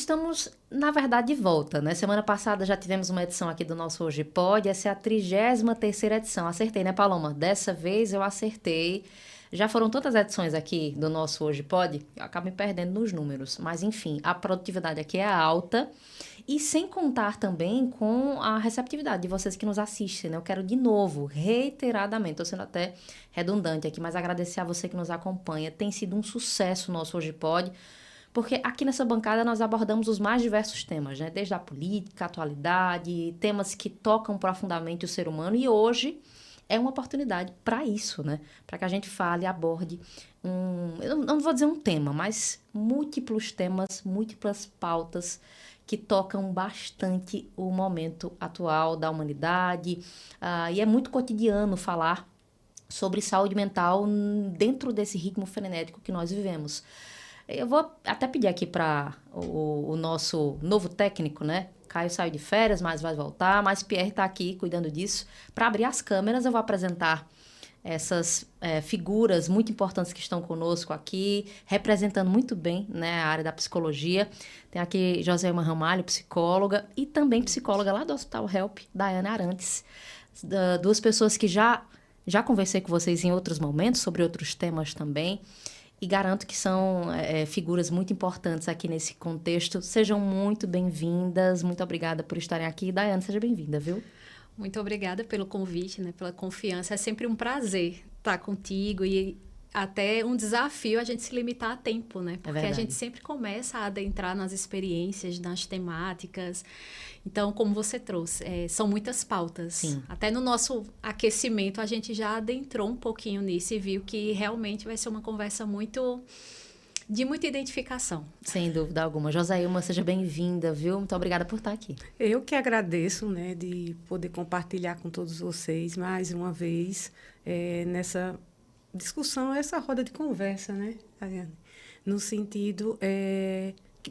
Estamos, na verdade, de volta, né? Semana passada já tivemos uma edição aqui do nosso Hoje Pode. Essa é a 33ª edição. Acertei, né, Paloma? Dessa vez eu acertei. Já foram tantas edições aqui do nosso Hoje Pode, eu acabo me perdendo nos números. Mas, enfim, a produtividade aqui é alta. E sem contar também com a receptividade de vocês que nos assistem, né? Eu quero de novo, reiteradamente, estou sendo até redundante aqui, mas agradecer a você que nos acompanha. Tem sido um sucesso o nosso Hoje Pode. Porque aqui nessa bancada nós abordamos os mais diversos temas, né? Desde a política, a atualidade, temas que tocam profundamente o ser humano. E hoje é uma oportunidade para isso, né? Para que a gente fale, aborde eu não vou dizer um tema, mas múltiplos temas, múltiplas pautas que tocam bastante o momento atual da humanidade. E é muito cotidiano falar sobre saúde mental dentro desse ritmo frenético que nós vivemos. Eu vou até pedir aqui para o nosso novo técnico, né? Caio saiu de férias, mas vai voltar. Mas Pierre está aqui cuidando disso. Para abrir as câmeras, eu vou apresentar essas figuras muito importantes que estão conosco aqui, representando muito bem, né, a área da psicologia. Tem aqui Joselma Ramalho, psicóloga, e também psicóloga lá do Hospital Help, Daiane Arantes. Duas pessoas que já conversei com vocês em outros momentos, sobre outros temas também. E garanto que são figuras muito importantes aqui nesse contexto. Sejam muito bem-vindas. Muito obrigada por estarem aqui. Daiane, seja bem-vinda, viu? Muito obrigada pelo convite, né, pela confiança. É sempre um prazer estar contigo e até um desafio a gente se limitar a tempo, né? Porque a gente sempre começa a adentrar nas experiências, nas temáticas. Então, como você trouxe, são muitas pautas. Sim. Até no nosso aquecimento, a gente já adentrou um pouquinho nisso e viu que realmente vai ser uma conversa de muita identificação. Sem dúvida alguma. Josailma, seja bem-vinda, viu? Muito obrigada por estar aqui. Eu que agradeço, né, de poder compartilhar com todos vocês mais uma vez nessa discussão, essa roda de conversa, né, Ariane? No sentido,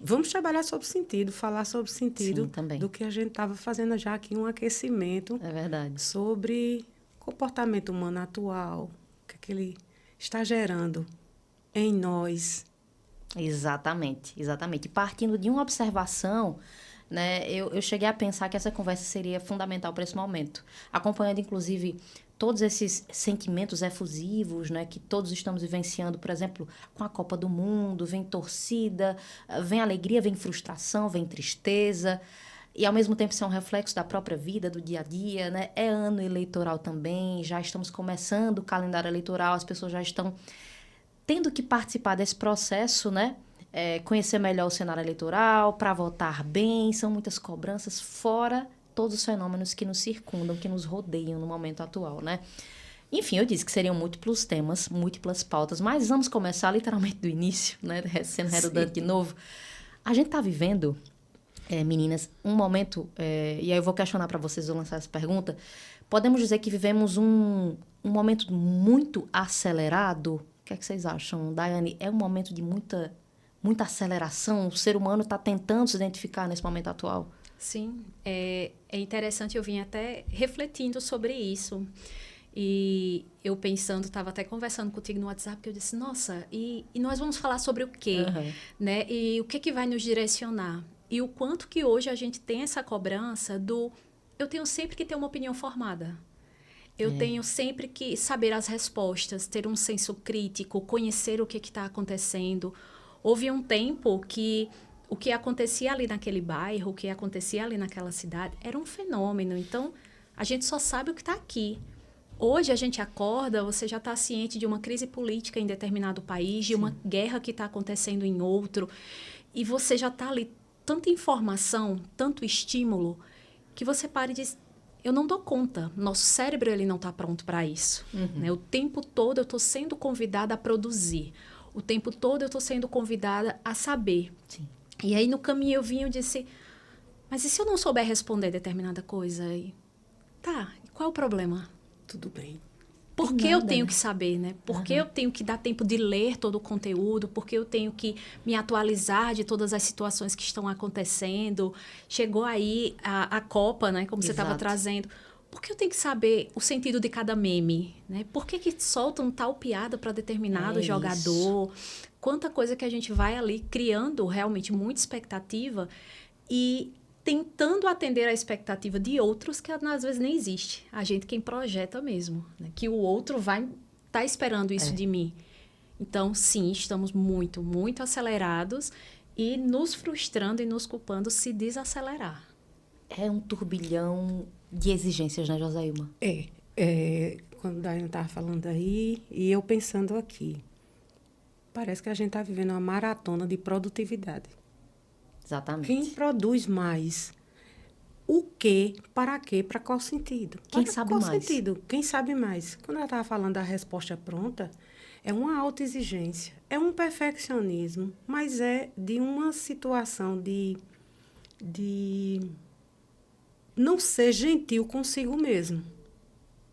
vamos trabalhar sobre sentido, falar sobre sentido. Sim, também. Do que a gente estava fazendo já aqui, um aquecimento. É verdade. Sobre comportamento humano atual, o que ele está gerando em nós. Exatamente, exatamente. Partindo de uma observação, né, eu cheguei a pensar que essa conversa seria fundamental para esse momento. Acompanhando, inclusive, todos esses sentimentos efusivos, né, que todos estamos vivenciando, por exemplo, com a Copa do Mundo, vem torcida, vem alegria, vem frustração, vem tristeza, e ao mesmo tempo isso é um reflexo da própria vida, do dia a dia, né? É ano eleitoral também, já estamos começando o calendário eleitoral, as pessoas já estão tendo que participar desse processo, né? Conhecer melhor o cenário eleitoral, para votar bem, são muitas cobranças, fora todos os fenômenos que nos circundam, que nos rodeiam no momento atual, né? Enfim, eu disse que seriam múltiplos temas, múltiplas pautas, mas vamos começar literalmente do início, né? Sendo redundante de novo. A gente está vivendo, meninas, um momento, e aí eu vou questionar para vocês, vou lançar essa pergunta, podemos dizer que vivemos um momento muito acelerado. O que é que vocês acham, Daiane? É um momento de muita aceleração? O ser humano está tentando se identificar nesse momento atual? Sim, é interessante, eu vim até refletindo sobre isso. E eu pensando, estava até conversando contigo no WhatsApp, que eu disse, nossa, e nós vamos falar sobre o quê? Uhum. Né? E o que vai nos direcionar? E o quanto que hoje a gente tem essa cobrança eu tenho sempre que ter uma opinião formada. Eu tenho sempre que saber as respostas, ter um senso crítico, conhecer o que está acontecendo. Houve um tempo que o que acontecia ali naquele bairro, o que acontecia ali naquela cidade, era um fenômeno. Então, a gente só sabe o que está aqui. Hoje, a gente acorda, você já está ciente de uma crise política em determinado país, de uma guerra que está acontecendo em outro, e você já está ali, tanta informação, tanto estímulo, que você para e diz, eu não dou conta, nosso cérebro ele não está pronto para isso. Né? O tempo todo eu estou sendo convidada a produzir, o tempo todo eu estou sendo convidada a saber. Sim. E aí no caminho eu vim e disse, mas e se eu não souber responder determinada coisa? Tá, e qual é o problema? Tudo bem. Por que eu tenho que saber, né? Por que eu tenho que dar tempo de ler todo o conteúdo? Por que eu tenho que me atualizar de todas as situações que estão acontecendo? Chegou aí a Copa, né? Como você estava trazendo. Por que eu tenho que saber o sentido de cada meme? Né? Por que soltam tal piada para determinado jogador? quanta coisa que a gente vai ali criando realmente muita expectativa e tentando atender a expectativa de outros que às vezes nem existe. A gente quem projeta mesmo, né? Que o outro vai estar esperando isso de mim. Então, sim, estamos muito, muito acelerados e nos frustrando e nos culpando se desacelerar. É um turbilhão de exigências, né, Josailma? Quando a Daiane estava falando aí, e eu pensando aqui, parece que a gente está vivendo uma maratona de produtividade. Exatamente. Quem produz mais? O quê? Para quê? Para qual sentido? Quem Para sabe qual mais? sentido? Quem sabe mais? Quando ela estava falando da resposta pronta, é uma autoexigência, é um perfeccionismo, mas é de uma situação de não ser gentil consigo mesmo,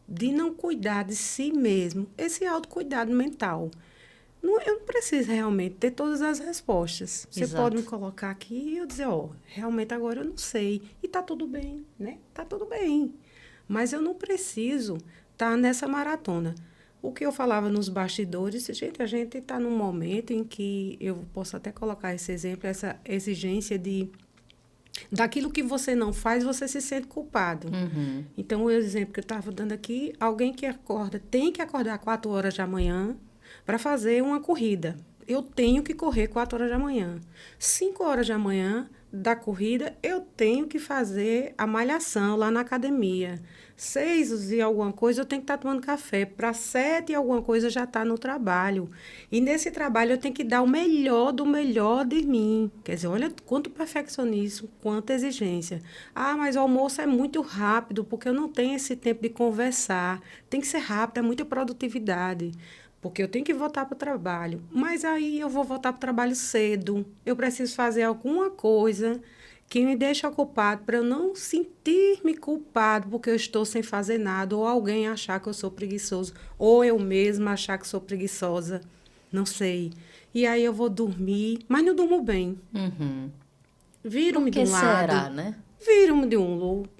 de não cuidar de si mesmo, esse autocuidado mental. Eu não preciso realmente ter todas as respostas. Você Exato. pode me colocar aqui e eu dizer, realmente agora eu não sei. E está tudo bem, né? Está tudo bem. Mas eu não preciso estar nessa maratona. O que eu falava nos bastidores, gente, a gente está num momento em que eu posso até colocar esse exemplo, essa exigência daquilo que você não faz, você se sente culpado. Uhum. Então, o exemplo que eu estava dando aqui, alguém que tem que acordar 4 horas da manhã para fazer uma corrida. Eu tenho que correr 4 horas da manhã. 5 horas da manhã da corrida, eu tenho que fazer a malhação lá na academia. 6 e alguma coisa, eu tenho que estar tomando café. Para 7 e alguma coisa, já está no trabalho. E nesse trabalho, eu tenho que dar o melhor do melhor de mim. Quer dizer, olha quanto perfeccionismo, quanta exigência. Mas o almoço é muito rápido, porque eu não tenho esse tempo de conversar. Tem que ser rápido, é muita produtividade. Porque eu tenho que voltar para o trabalho. Mas aí eu vou voltar para o trabalho cedo. Eu preciso fazer alguma coisa que me deixe ocupado para eu não sentir-me culpado porque eu estou sem fazer nada, ou alguém achar que eu sou preguiçoso, ou eu mesma achar que sou preguiçosa. Não sei. E aí eu vou dormir, mas não durmo bem. Uhum. Viro-me de Por que um lado. será, né? Viro-me de um outro.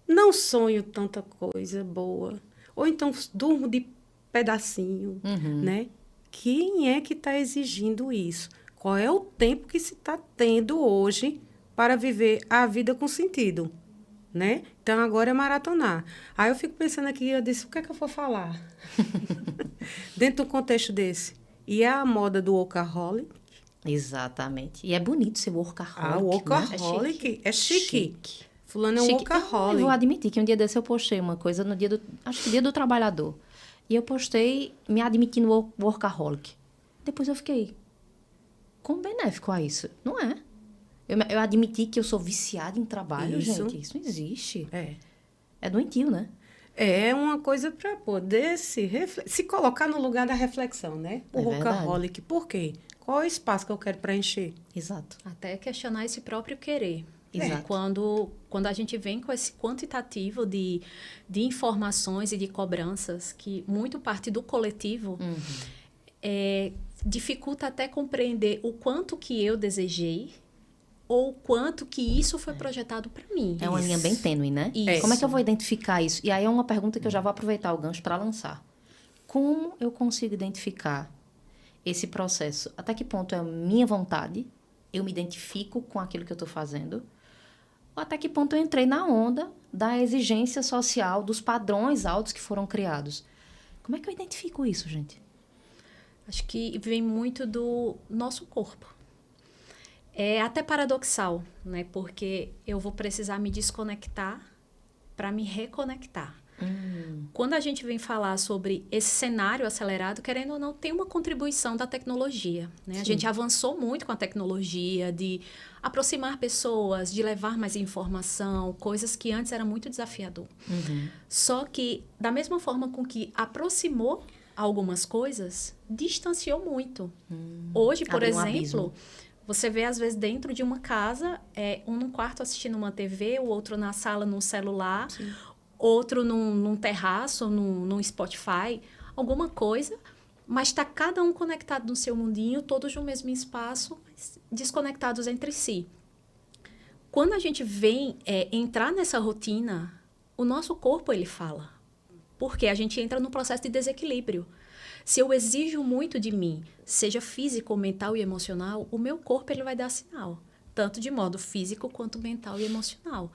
Não sonho tanta coisa boa. Ou então durmo de pedacinho, né? Quem é que está exigindo isso? Qual é o tempo que se está tendo hoje para viver a vida com sentido, né? Então, agora é maratonar. Aí eu fico pensando aqui, eu disse, o que é que eu vou falar? Dentro do contexto desse. E é a moda do workaholic. Exatamente. E é bonito ser workaholic, O workaholic né? é chique. Fulano é um Chique. workaholic. Eu vou admitir que um dia desse eu postei uma coisa no dia do... Acho que dia do trabalhador. E eu postei me admitindo workaholic. Depois eu fiquei... Quão benéfico a isso? Não é. Eu admiti que eu sou viciada em trabalho, gente. Isso não existe. É doentio, né? É uma coisa para poder se colocar no lugar da reflexão, né? O workaholic. Por quê? Qual é o espaço que eu quero preencher? Exato. Até questionar esse próprio querer. Exato. Quando a gente vem com esse quantitativo de informações e de cobranças, que muito parte do coletivo, dificulta até compreender o quanto que eu desejei ou o quanto que isso foi projetado para mim. É uma linha bem tênue, né? Isso. Como é que eu vou identificar isso? E aí é uma pergunta que eu já vou aproveitar o gancho para lançar. Como eu consigo identificar esse processo? Até que ponto é minha vontade? Eu me identifico com aquilo que eu estou fazendo? Ou até que ponto eu entrei na onda da exigência social, dos padrões altos que foram criados? Como é que eu identifico isso, gente? Acho que vem muito do nosso corpo. É até paradoxal, né? Porque eu vou precisar me desconectar para me reconectar. Quando a gente vem falar sobre esse cenário acelerado, querendo ou não, tem uma contribuição da tecnologia, né? A gente avançou muito com a tecnologia de aproximar pessoas, de levar mais informação, coisas que antes era muito desafiador. Só que, da mesma forma com que aproximou algumas coisas, distanciou muito. Hoje, por exemplo, você vê, às vezes, dentro de uma casa, um num quarto assistindo uma TV, o outro na sala num celular, outro num terraço, num Spotify, alguma coisa, mas está cada um conectado no seu mundinho, todos no mesmo espaço, mas desconectados entre si. Quando a gente vem entrar nessa rotina, o nosso corpo, ele fala. Porque a gente entra num processo de desequilíbrio. Se eu exijo muito de mim, seja físico, mental e emocional, o meu corpo ele vai dar sinal. Tanto de modo físico quanto mental e emocional.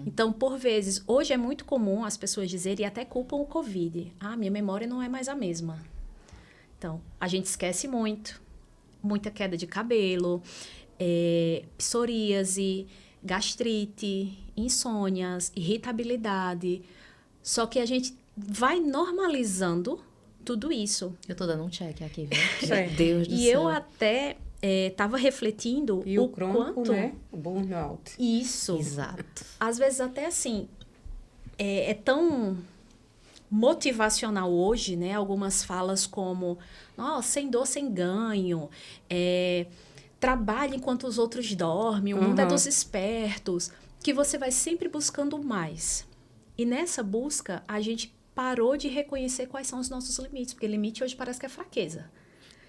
Então, por vezes, hoje é muito comum as pessoas dizerem e até culpam o Covid. Minha memória não é mais a mesma. Então, a gente esquece muito. Muita queda de cabelo, psoríase, gastrite, insônias, irritabilidade. Só que a gente vai normalizando tudo isso. Eu tô dando um check aqui, viu? Certo. Meu Deus do E céu. eu até estava refletindo E o crônico, quanto... né? O burnout. Isso. Exato. Às vezes até assim, é tão motivacional hoje, né? Algumas falas como, sem dor, sem ganho, trabalhe enquanto os outros dormem, o mundo é dos espertos, que você vai sempre buscando mais. E nessa busca, a gente parou de reconhecer quais são os nossos limites, porque limite hoje parece que é fraqueza.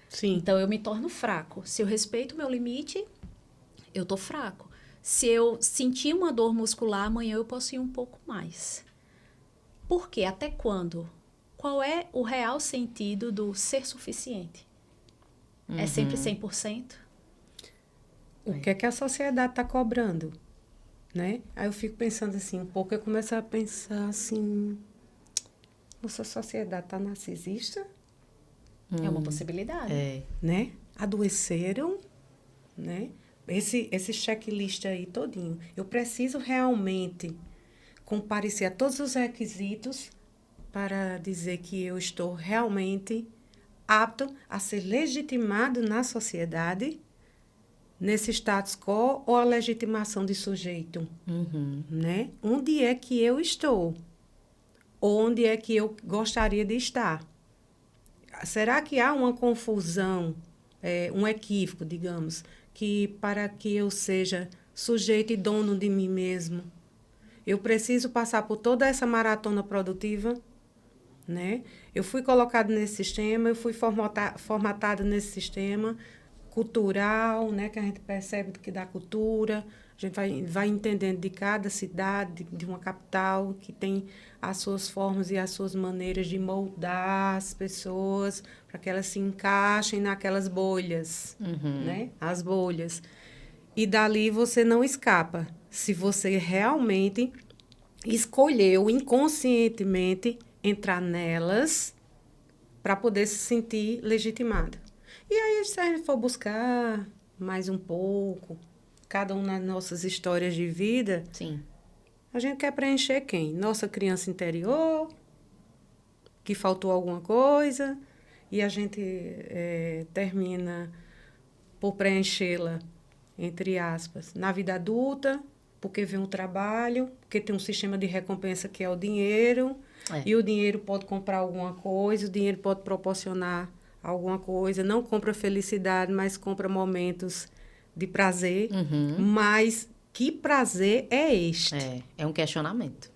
Sim. Então, eu me torno fraco. Se eu respeito o meu limite, eu tô fraco. Se eu sentir uma dor muscular, amanhã eu posso ir um pouco mais. Por quê? Até quando? Qual é o real sentido do ser suficiente? É sempre 100%? O que é que a sociedade está cobrando? Né? Aí eu fico pensando assim, um pouco, eu começo a pensar assim, nossa sociedade está narcisista? É uma possibilidade. Né? Adoeceram, né? Esse checklist aí todinho. Eu preciso realmente comparecer a todos os requisitos para dizer que eu estou realmente apto a ser legitimado na sociedade, nesse status quo ou a legitimação de sujeito, né? Onde é que eu estou? Onde é que eu gostaria de estar? Será que há uma confusão, um equívoco, digamos, que para que eu seja sujeito e dono de mim mesmo, eu preciso passar por toda essa maratona produtiva, né? Eu fui colocado nesse sistema, eu fui formatado nesse sistema cultural, né? Que a gente percebe que da cultura, a gente vai entendendo de cada cidade, de uma capital, que tem as suas formas e as suas maneiras de moldar as pessoas para que elas se encaixem naquelas bolhas, né? As bolhas. E dali você não escapa. Se você realmente escolheu inconscientemente entrar nelas para poder se sentir legitimado. E aí, se a gente for buscar mais um pouco, cada um nas nossas histórias de vida, Sim. a gente quer preencher quem? Nossa criança interior, que faltou alguma coisa, e a gente termina por preenchê-la, entre aspas, na vida adulta, porque vem um trabalho, porque tem um sistema de recompensa que é o dinheiro, e o dinheiro pode comprar alguma coisa, o dinheiro pode proporcionar alguma coisa, não compra felicidade, mas compra momentos de prazer. Mas que prazer é este? É um questionamento.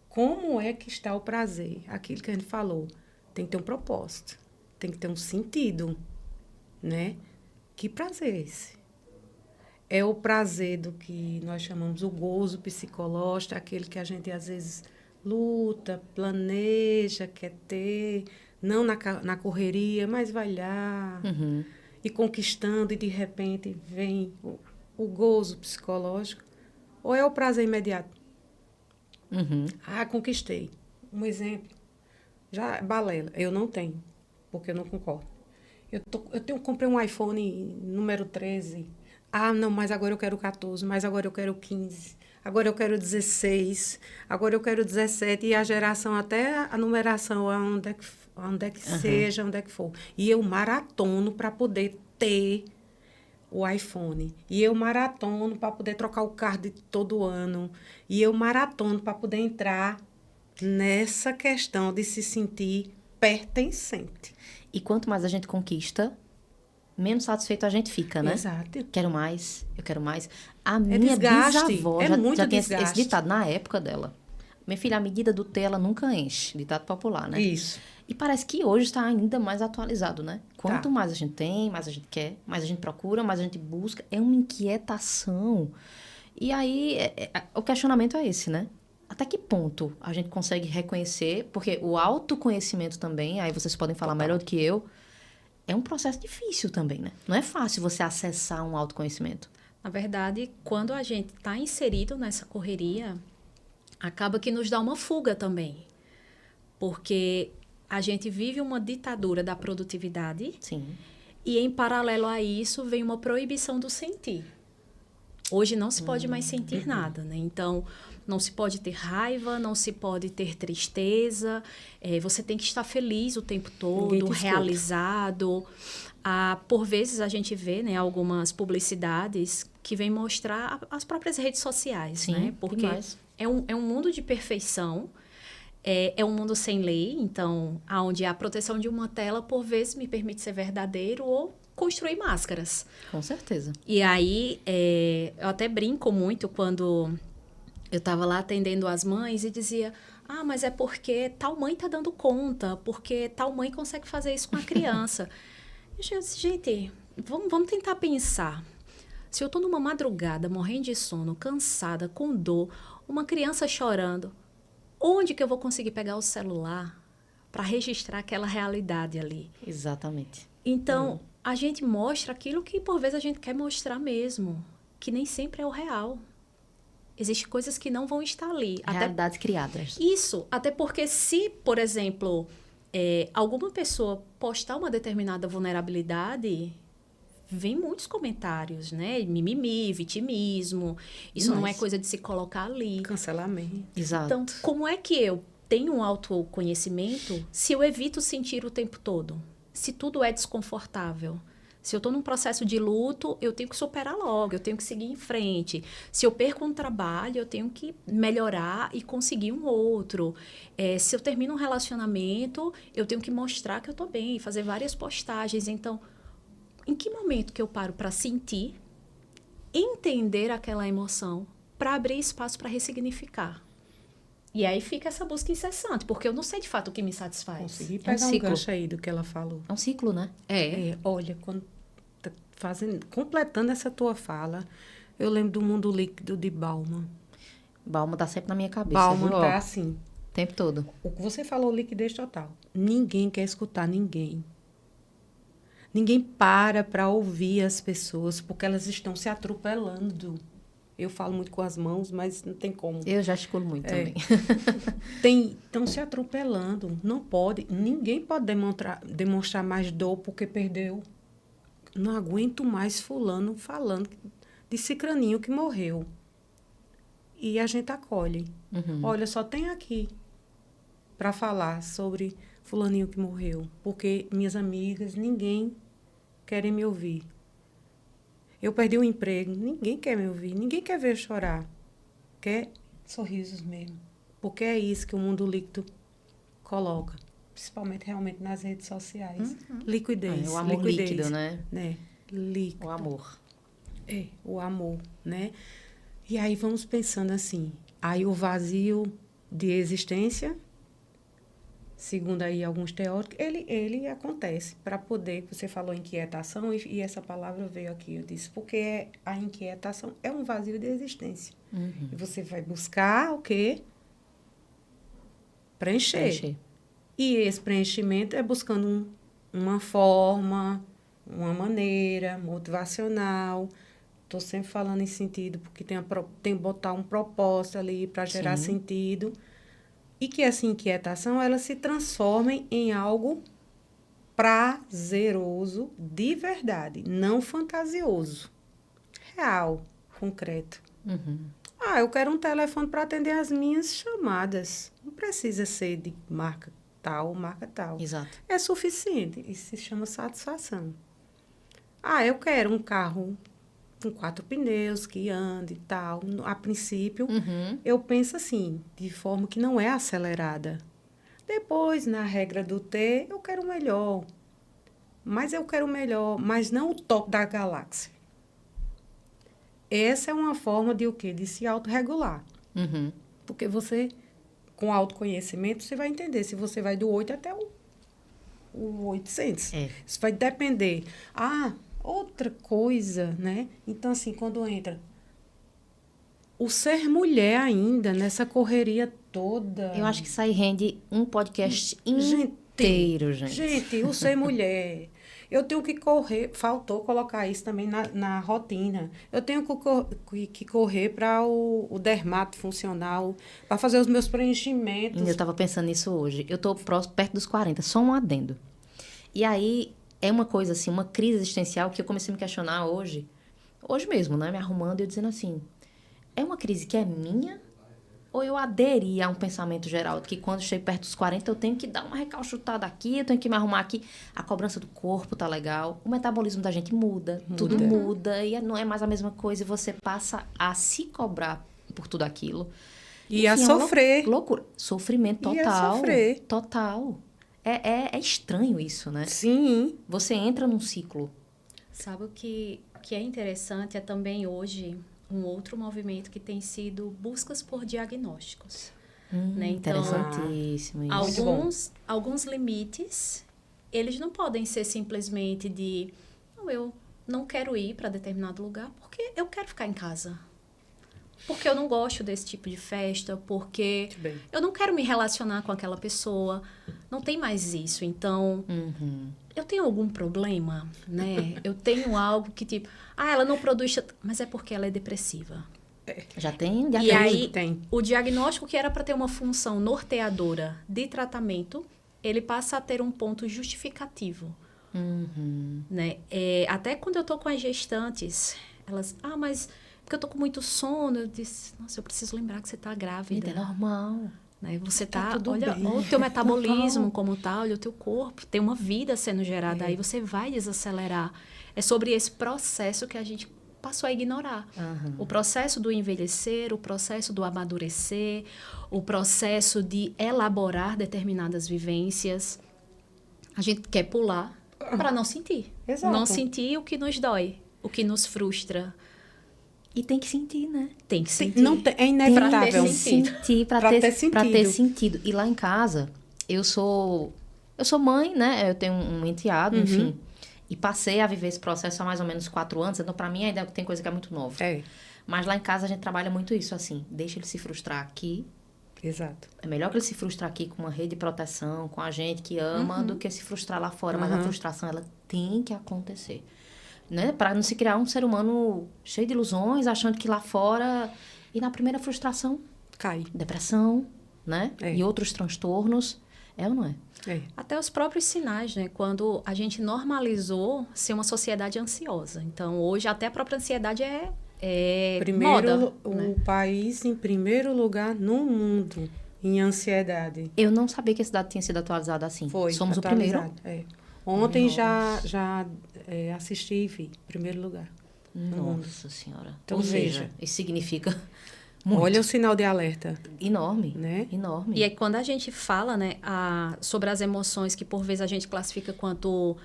Como é que está o prazer? Aquilo que a gente falou. Tem que ter um propósito, tem que ter um sentido, né? Que prazer é esse? É o prazer do que nós chamamos o gozo psicológico, aquele que a gente às vezes luta, planeja, quer ter, não na correria, mas vai lá, e conquistando, e de repente vem o gozo psicológico, ou é o prazer imediato? Conquistei. Um exemplo, já balela, eu não tenho, porque eu não concordo. Comprei um iPhone número 13. Não, mas agora eu quero 14, mas agora eu quero 15, agora eu quero 16, agora eu quero 17, e a geração, até a numeração, onde é que seja, onde é que for. E eu maratono para poder ter o iPhone. E eu maratono para poder trocar o carro de todo ano. E eu maratono para poder entrar nessa questão de se sentir pertencente. E quanto mais a gente conquista, menos satisfeito a gente fica, né? Exato. Eu quero mais. A minha desgaste, bisavó muito já tinha desgaste. esse ditado na época dela. Minha filha, a medida do té, ela nunca enche. Ditado popular, né? Isso. E parece que hoje está ainda mais atualizado, né? Quanto Tá. mais a gente tem, mais a gente quer, mais a gente procura, mais a gente busca. É uma inquietação. E aí, o questionamento é esse, né? Até que ponto a gente consegue reconhecer? Porque o autoconhecimento também, aí vocês podem falar melhor do que eu, é um processo difícil também, né? Não é fácil você acessar um autoconhecimento. Na verdade, quando a gente está inserido nessa correria, acaba que nos dá uma fuga também. Porque a gente vive uma ditadura da produtividade. Sim. E, em paralelo a isso, vem uma proibição do sentir. Hoje não se pode mais sentir nada, né? Então, não se pode ter raiva, não se pode ter tristeza. Você tem que estar feliz o tempo todo, realizado. Por vezes, a gente vê, né, algumas publicidades que vêm mostrar as próprias redes sociais, Sim, né? Porque é um mundo de perfeição. É um mundo sem lei, então, onde a proteção de uma tela, por vezes, me permite ser verdadeiro ou construir máscaras. Com certeza. E aí, eu até brinco muito quando eu estava lá atendendo as mães e dizia, mas é porque tal mãe está dando conta, porque tal mãe consegue fazer isso com a criança. Eu disse, gente, vamos tentar pensar. Se eu estou numa madrugada, morrendo de sono, cansada, com dor, uma criança chorando, onde que eu vou conseguir pegar o celular para registrar aquela realidade ali? Exatamente. Então, a gente mostra aquilo que, por vezes, a gente quer mostrar mesmo, que nem sempre é o real. Existem coisas que não vão estar ali. Realidades criadas. Isso, até porque se, por exemplo, alguma pessoa postar uma determinada vulnerabilidade, vem muitos comentários, né? Mimimi, vitimismo. Isso não é coisa de se colocar ali. Cancelamento. Exato. Então, como é que eu tenho um autoconhecimento se eu evito sentir o tempo todo? Se tudo é desconfortável? Se eu estou num processo de luto, eu tenho que superar logo, eu tenho que seguir em frente. Se eu perco um trabalho, eu tenho que melhorar e conseguir um outro. Se eu termino um relacionamento, eu tenho que mostrar que eu estou bem, fazer várias postagens. Então, em que momento que eu paro para sentir, entender aquela emoção, para abrir espaço para ressignificar? E aí fica essa busca incessante, porque eu não sei de fato o que me satisfaz. Consegui pegar um gancho aí do que ela falou. É um ciclo, né? Olha, quando completando essa tua fala, eu lembro do Mundo Líquido de Bauman. Bauman tá sempre na minha cabeça. Bauman viu? tá assim. O tempo todo. O que você falou, liquidez total. Ninguém quer escutar ninguém. Ninguém para ouvir as pessoas, porque elas estão se atropelando. Eu falo muito com as mãos, mas não tem como. Eu já gesticulo muito também. Estão se atropelando. Não pode. Ninguém pode demonstrar mais dor porque perdeu. Não aguento mais fulano falando de cicraninho que morreu. E a gente acolhe. Olha, só tem aqui para falar sobre fulaninho que morreu. Porque minhas amigas, ninguém querem me ouvir. Eu perdi o emprego, ninguém quer me ouvir, ninguém quer ver eu chorar. Quer sorrisos mesmo. Porque é isso que o Mundo Líquido coloca. Principalmente, realmente, nas redes sociais. Liquidez. O amor liquidez, líquido, né? Líquido. O amor. O amor, né? E aí vamos pensando assim. Aí o vazio de existência, segundo aí alguns teóricos, ele acontece para poder, você falou inquietação e essa palavra veio aqui, eu disse, porque a inquietação é um vazio de existência. E você vai buscar o quê? Preencher. E esse preenchimento é buscando uma forma, uma maneira motivacional. Estou sempre falando em sentido, porque tem que botar um propósito ali para gerar sentido. E que essa inquietação, ela se transforme em algo prazeroso de verdade, não fantasioso. Real, concreto. Eu quero um telefone para atender as minhas chamadas. Não precisa ser de marca tal, marca tal. Exato. É suficiente. Isso se chama satisfação. Eu quero um carro com 4 pneus, que ande e tal. A princípio, eu penso assim, de forma que não é acelerada. Depois, na regra do T, eu quero o melhor. Mas eu quero o melhor, mas não o top da galáxia. Essa é uma forma de o quê? De se autorregular. Porque você, com autoconhecimento, você vai entender se você vai do 8 até o 800. Isso vai depender. Outra coisa, né? Então, assim, quando entra o ser mulher ainda, nessa correria toda. Eu acho que isso aí rende um podcast Gente, inteiro, gente. Gente, o ser mulher. Eu tenho que correr, faltou colocar isso também na rotina. Eu tenho que correr para o dermato funcional, para fazer os meus preenchimentos. Eu estava pensando nisso hoje. Eu estou perto dos 40, só um adendo. E aí, é uma coisa assim, uma crise existencial que eu comecei a me questionar hoje mesmo, né? Me arrumando e eu dizendo assim, é uma crise que é minha? Ou eu aderi a um pensamento geral de que quando eu chego perto dos 40 eu tenho que dar uma recalchutada aqui, eu tenho que me arrumar aqui. A cobrança do corpo tá legal, o metabolismo da gente muda. Tudo muda e não é mais a mesma coisa e você passa a se cobrar por tudo aquilo. E Enfim, a sofrer. Loucura. Sofrimento total. E a sofrer. Total. É estranho isso, né? Sim. Você entra num ciclo. Sabe o que é interessante é também hoje um outro movimento que tem sido buscas por diagnósticos. Né? Então, Interessantíssimo isso. alguns limites, eles não podem ser simplesmente de eu não quero ir para determinado lugar porque eu quero ficar em casa. Porque eu não gosto desse tipo de festa, porque eu não quero me relacionar com aquela pessoa. Não tem mais isso. Então, eu tenho algum problema, né? Eu tenho algo que tipo, ela não produz, mas é porque ela é depressiva. Já tem E aí, tem. o diagnóstico que era para ter uma função norteadora de tratamento, ele passa a ter um ponto justificativo. Né? Até quando eu tô com as gestantes, elas, mas porque eu tô com muito sono, eu disse, nossa, eu preciso lembrar que você tá grávida. É normal. Né? Você Tá tudo olha bem. o teu metabolismo como tal, olha o teu corpo, tem uma vida sendo gerada, aí você vai desacelerar. É sobre esse processo que a gente passou a ignorar. O processo do envelhecer, o processo do amadurecer, o processo de elaborar determinadas vivências. A gente quer pular para não sentir. Exato. Não sentir o que nos dói, o que nos frustra. E tem que sentir, né? Tem que sentir. É inevitável. Pra ter sentido. Sentir, pra ter sentido. E lá em casa, eu sou mãe, né? Eu tenho um enteado, enfim. E passei a viver esse processo há mais ou menos 4 anos. Então, pra mim, ainda tem coisa que é muito nova. Mas lá em casa, a gente trabalha muito isso, assim. Deixa ele se frustrar aqui. Exato. É melhor que ele se frustrar aqui com uma rede de proteção, com a gente que ama, do que se frustrar lá fora. Mas a frustração, ela tem que acontecer. Né? Para não se criar um ser humano cheio de ilusões, achando que lá fora... E na primeira frustração... Cai. Depressão, né? E outros transtornos. É ou não é? Até os próprios sinais, né? Quando a gente normalizou ser uma sociedade ansiosa. Então, hoje, até a própria ansiedade é moda. O país em primeiro lugar no mundo em ansiedade. Eu não sabia que esse dado tinha sido atualizado assim. Foi Somos atualizado, o primeiro. Ontem já assisti e vi. Primeiro lugar. Nossa Senhora. Então, Ou seja, veja. isso significa muito. Olha o sinal de alerta. Enorme. Né? Enorme. E aí, quando a gente fala, né, sobre as emoções que, por vezes, a gente classifica quanto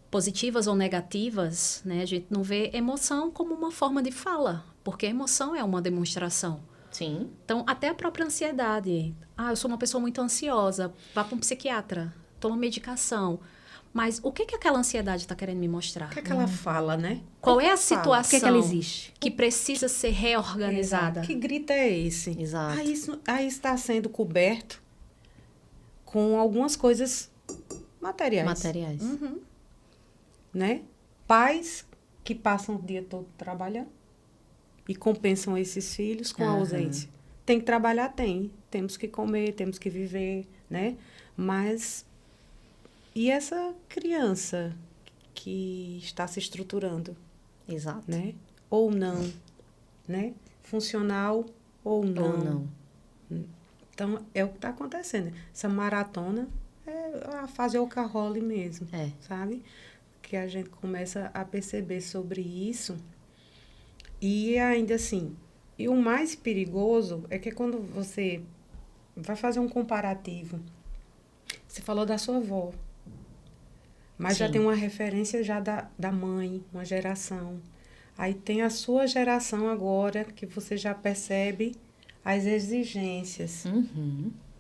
positivas ou negativas, né? A gente não vê emoção como uma forma de fala, porque a emoção é uma demonstração. Sim. Então, até a própria ansiedade. Eu sou uma pessoa muito ansiosa. Vá para um psiquiatra. Toma medicação. Mas o que aquela ansiedade está querendo me mostrar? O que é que ela fala, né? Qual é a situação Por que ela existe? que precisa ser reorganizada? Exato. Que grito é esse? Exato. Aí está sendo coberto com algumas coisas materiais. Né? Pais que passam o dia todo trabalhando e compensam esses filhos com a ausência. Tem que trabalhar? Tem. Temos que comer, temos que viver, né? Mas... E essa criança que está se estruturando? Exato. Né? Ou não, né? Funcional ou não. Ou não. Então, é o que está acontecendo. Essa maratona é a fase workaholic mesmo, sabe? Que a gente começa a perceber sobre isso. E ainda assim, e o mais perigoso é que quando você vai fazer um comparativo, você falou da sua avó, mas já tem uma referência já da mãe, uma geração. Aí tem a sua geração agora, que você já percebe as exigências.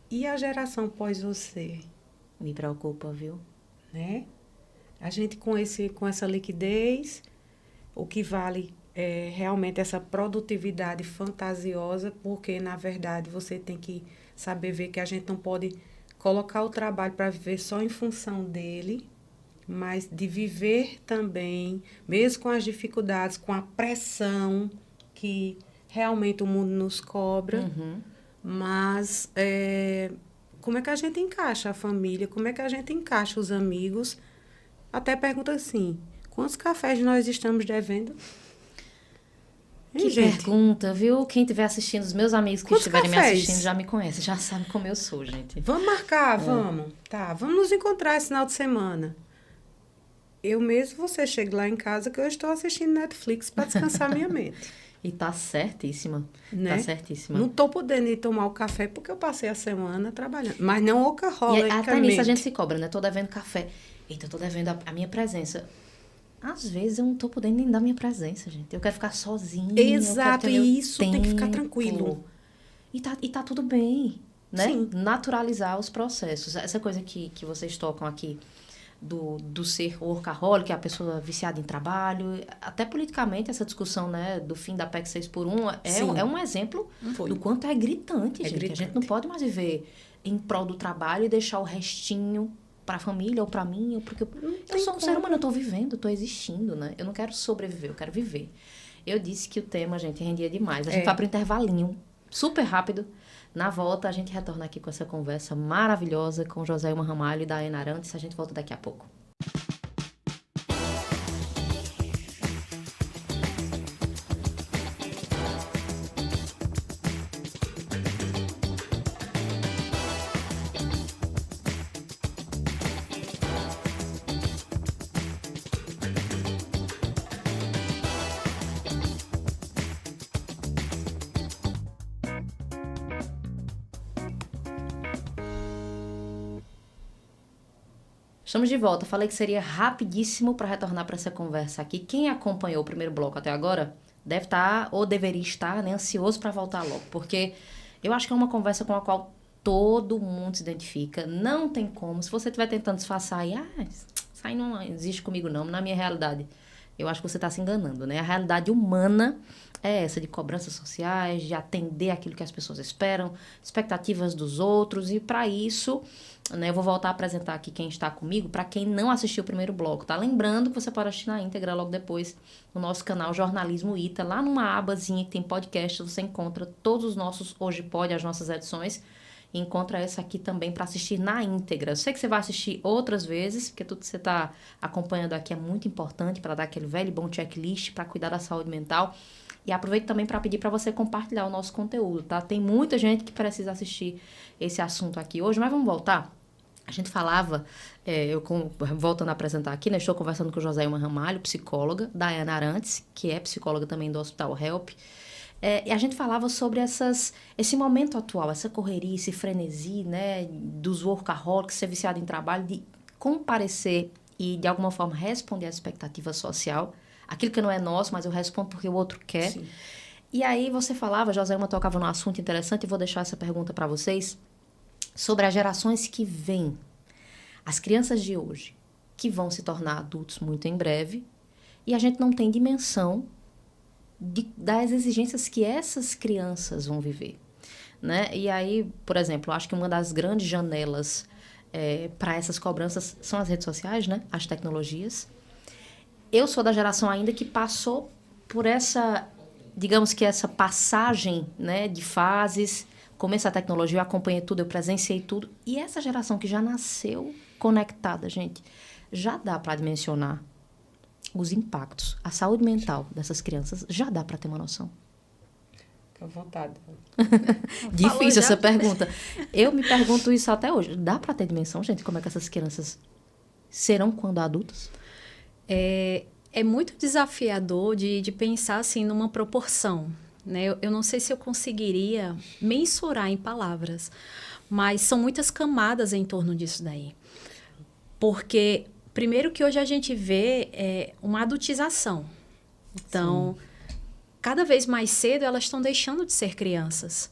E a geração pós você? Me preocupa, viu? Né? A gente com essa liquidez, o que vale realmente essa produtividade fantasiosa, porque, na verdade, você tem que saber ver que a gente não pode colocar o trabalho para viver só em função dele, mas de viver também, mesmo com as dificuldades, com a pressão que realmente o mundo nos cobra, mas como é que a gente encaixa a família, como é que a gente encaixa os amigos? Até pergunta assim, quantos cafés nós estamos devendo? Que pergunta, viu? Quem estiver assistindo, os meus amigos que estiverem me assistindo já me conhecem, já sabem como eu sou, gente. Vamos marcar, vamos. Tá, vamos nos encontrar esse final de semana. Eu mesmo, você chega lá em casa que eu estou assistindo Netflix para descansar minha mente. E tá certíssima, né? Tá certíssima. Não tô podendo ir tomar o café porque eu passei a semana trabalhando. Mas não workaholic. E até nisso a gente se cobra, né? Tô devendo café. Eita, eu tô devendo a minha presença. Às vezes eu não tô podendo nem dar minha presença, gente. Eu quero ficar sozinha. Exato, e isso tem que ficar tranquilo. E tá tudo bem, né? Sim. Naturalizar os processos. Essa coisa que vocês tocam aqui do ser workaholic, a pessoa viciada em trabalho. Até politicamente, essa discussão, né, do fim da PEC 6x1 é um exemplo do quanto é gritante, gente. Gritante. A gente não pode mais viver em prol do trabalho e deixar o restinho para a família ou para mim, ou porque eu sou um ser humano, eu tô vivendo, eu tô existindo, né? Eu não quero sobreviver, eu quero viver. Eu disse que o tema, gente, rendia demais. A gente vai para o intervalinho, super rápido. Na volta, a gente retorna aqui com essa conversa maravilhosa com Joséilma Ramalho e Daiane Arantes. A gente volta daqui a pouco. Estamos de volta. Falei que seria rapidíssimo para retornar para essa conversa aqui. Quem acompanhou o primeiro bloco até agora deve estar, ou deveria estar, né, ansioso para voltar logo. Porque eu acho que é uma conversa com a qual todo mundo se identifica. Não tem como. Se você estiver tentando disfarçar e isso aí não existe comigo não, na minha realidade. Eu acho que você está se enganando, né? A realidade humana é essa, de cobranças sociais, de atender aquilo que as pessoas esperam, expectativas dos outros. E para isso, né, eu vou voltar a apresentar aqui quem está comigo, para quem não assistiu o primeiro bloco, tá? Lembrando que você pode assistir na íntegra logo depois no nosso canal Jornalismo ITA, lá numa abazinha que tem podcast, você encontra todos os nossos Hoje Pode, as nossas edições, e encontra essa aqui também para assistir na íntegra. Eu sei que você vai assistir outras vezes, porque tudo que você está acompanhando aqui é muito importante para dar aquele velho e bom checklist para cuidar da saúde mental. E aproveito também para pedir para você compartilhar o nosso conteúdo, tá? Tem muita gente que precisa assistir esse assunto aqui hoje, mas vamos voltar. A gente falava, voltando a apresentar aqui, né? Estou conversando com Joséilma Ramalho, psicóloga, Daiane Arantes, que é psicóloga também do Hospital Help. E a gente falava sobre esse momento atual, essa correria, esse frenesi, né, dos workaholics, ser viciado em trabalho, de comparecer e, de alguma forma, responder à expectativa social. Aquilo que não é nosso, mas eu respondo porque o outro quer. Sim. E aí você falava, Joséilma tocava num assunto interessante, e vou deixar essa pergunta para vocês, sobre as gerações que vêm, as crianças de hoje, que vão se tornar adultos muito em breve, e a gente não tem dimensão das exigências que essas crianças vão viver, né? E aí, por exemplo, acho que uma das grandes janelas para essas cobranças são as redes sociais, né? As tecnologias. Eu sou da geração ainda que passou por essa, digamos que essa passagem, né, de fases. Começo a tecnologia, eu acompanhei tudo, eu presenciei tudo. E essa geração que já nasceu conectada, gente, já dá para dimensionar os impactos, a saúde mental dessas crianças, já dá para ter uma noção. Fica à vontade. Difícil essa pergunta. Eu me pergunto isso até hoje. Dá para ter dimensão, gente, como é que essas crianças serão quando adultas? É muito desafiador de pensar assim numa proporção, né? Eu não sei se eu conseguiria mensurar em palavras, mas são muitas camadas em torno disso daí. Porque primeiro que hoje a gente vê uma adultização. Então, cada vez mais cedo elas estão deixando de ser crianças.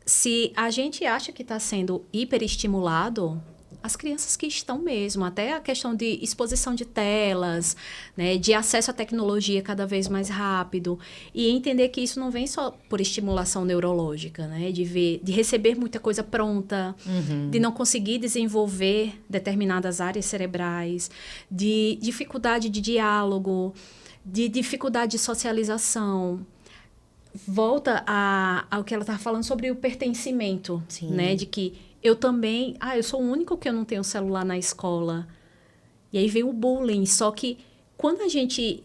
Se a gente acha que está sendo hiperestimulado, as crianças que estão mesmo, até a questão de exposição de telas, né, de acesso à tecnologia cada vez mais rápido, e entender que isso não vem só por estimulação neurológica, né, de receber muita coisa pronta, de não conseguir desenvolver determinadas áreas cerebrais, de dificuldade de diálogo, de dificuldade de socialização. Volta ao que ela estava falando sobre o pertencimento, Sim. né? De que eu também... eu sou o único que eu não tenho celular na escola. E aí vem o bullying. Só que quando a gente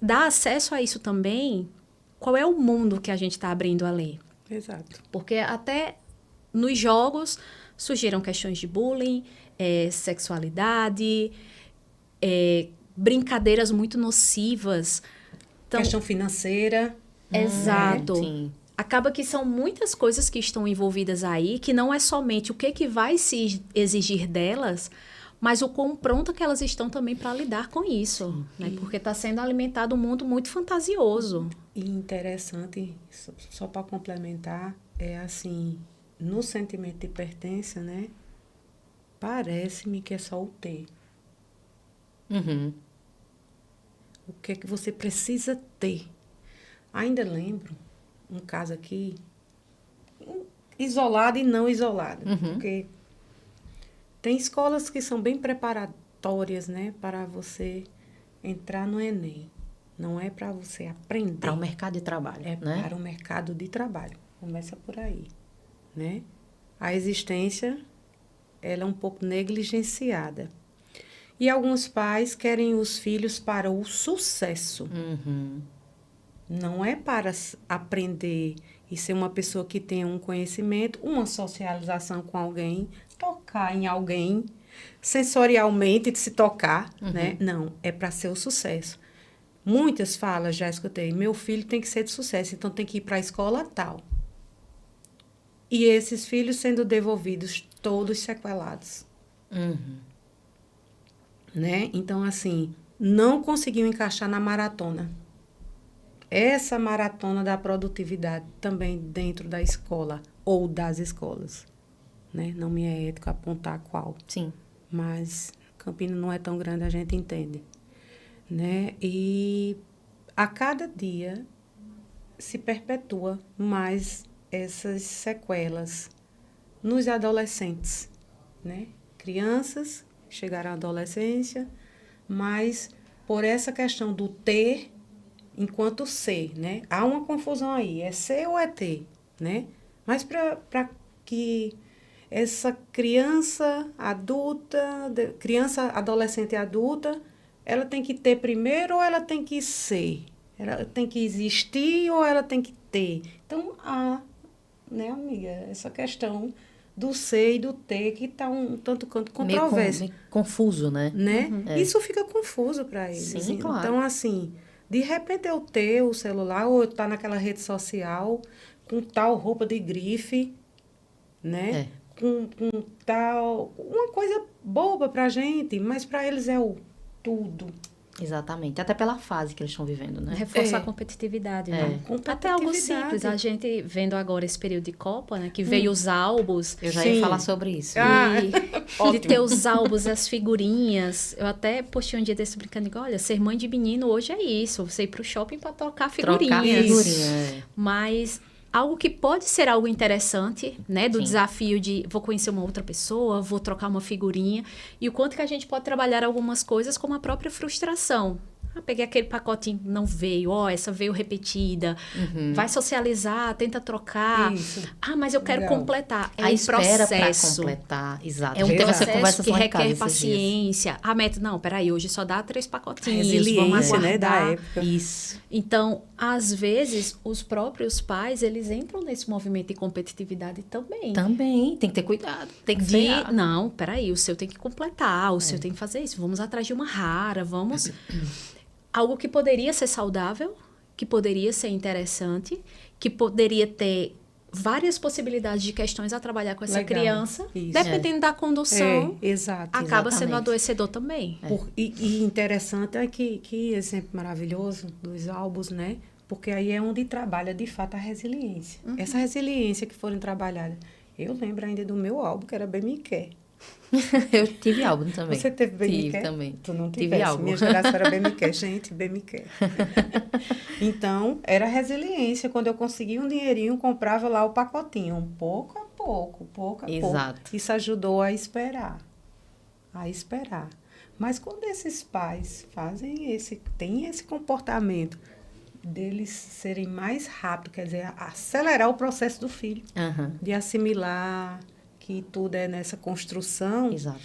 dá acesso a isso também, qual é o mundo que a gente está abrindo ali? Exato. Porque até nos jogos surgiram questões de bullying, sexualidade, brincadeiras muito nocivas. Então, Questão financeira. exato. Sim. Acaba que são muitas coisas que estão envolvidas aí, que não é somente o que vai se exigir delas, mas o quão pronta que elas estão também para lidar com isso, né? Porque está sendo alimentado um mundo muito fantasioso. E interessante, só para complementar, é assim, no sentimento de pertença, né? Parece-me que é só o ter. Uhum. O que é que você precisa ter? Ainda lembro um caso aqui, isolado e não isolado, porque tem escolas que são bem preparatórias, né, para você entrar no Enem. Não é para você aprender. Para o mercado de trabalho, É né? para o mercado de trabalho. Começa por aí, né? A existência, ela é um pouco negligenciada. E alguns pais querem os filhos para o sucesso. Uhum. Não é para aprender e ser uma pessoa que tenha um conhecimento, uma socialização com alguém, tocar em alguém, sensorialmente de se tocar, né? Não, é para ser o sucesso. Muitas falas, já escutei, meu filho tem que ser de sucesso, então tem que ir para a escola tal. E esses filhos sendo devolvidos todos sequelados. Né? Então, assim, não conseguiu encaixar na maratona. Essa maratona da produtividade também dentro da escola ou das escolas. Né? Não me é ético apontar qual. Sim. Mas Campina não é tão grande, a gente entende. Né? E a cada dia se perpetua mais essas sequelas nos adolescentes. Né? Crianças chegaram à adolescência, mas por essa questão do ter enquanto ser, né? Há uma confusão aí, é ser ou é ter, né? Mas para que essa criança adulta, criança, adolescente e adulta, ela tem que ter primeiro ou ela tem que ser? Ela tem que existir ou ela tem que ter? Então, há, né, amiga, essa questão do ser e do ter que está um tanto quanto controverso. Meio confuso, né? Né? Isso fica confuso para eles. Sim, claro. Então, assim, de repente eu ter o celular ou eu estar naquela rede social com tal roupa de grife, né? Com tal... Uma coisa boba para a gente, mas para eles é o tudo. Exatamente. Até pela fase que eles estão vivendo, né? Reforçar a competitividade, né? Até algo simples. A gente vendo agora esse período de Copa, né? Que veio os álbuns. Eu já Sim. ia falar sobre isso. E de ter os álbuns, as figurinhas. Eu até postei um dia desse brincando, digo, olha, ser mãe de menino hoje é isso. Você ir pro shopping para trocar figurinhas. Trocar figurinha, Mas algo que pode ser algo interessante, né? Do Sim. desafio de vou conhecer uma outra pessoa, vou trocar uma figurinha. E o quanto que a gente pode trabalhar algumas coisas como a própria frustração. Peguei aquele pacotinho, não veio. Essa veio repetida. Vai socializar, tenta trocar. Isso. Mas eu quero Legal. completar. É A um espera para processo. completar. Exato. É um Teve essa processo conversa que lá em casa requer esses dias. paciência. A meta, não, peraí, hoje só dá 3 pacotinhos. Resiliência, vamos né, da aguardar. época. Isso. Então, às vezes, os próprios pais, eles entram nesse movimento de competitividade também. Também. Tem que ter cuidado. Tem que frear. Não, peraí, o seu tem que completar, o seu tem que fazer isso. Vamos atrás de uma rara, vamos... Algo que poderia ser saudável, que poderia ser interessante, que poderia ter várias possibilidades de questões a trabalhar com essa Legal. criança, Isso. dependendo da condução, Exato. acaba sendo exatamente. adoecedor também. E interessante é que exemplo maravilhoso dos álbuns, né? Porque aí é onde trabalha, de fato, a resiliência. Essa resiliência que foram trabalhadas. Eu lembro ainda do meu álbum, que era bem Miqué. Eu tive álbum também. Você teve bem Tive Miquel? também. Tu não Tive tivesse. álbum. Minha geração era bem Miquel. Gente, bem Miquel. Então, era resiliência. Quando eu conseguia um dinheirinho, comprava lá o pacotinho. Pouco a pouco, pouco a pouco. Exato. Isso ajudou a esperar. A esperar. Mas quando esses pais têm esse comportamento deles serem mais rápidos, quer dizer, acelerar o processo do filho, Aham. de assimilar que tudo é nessa construção, Exato.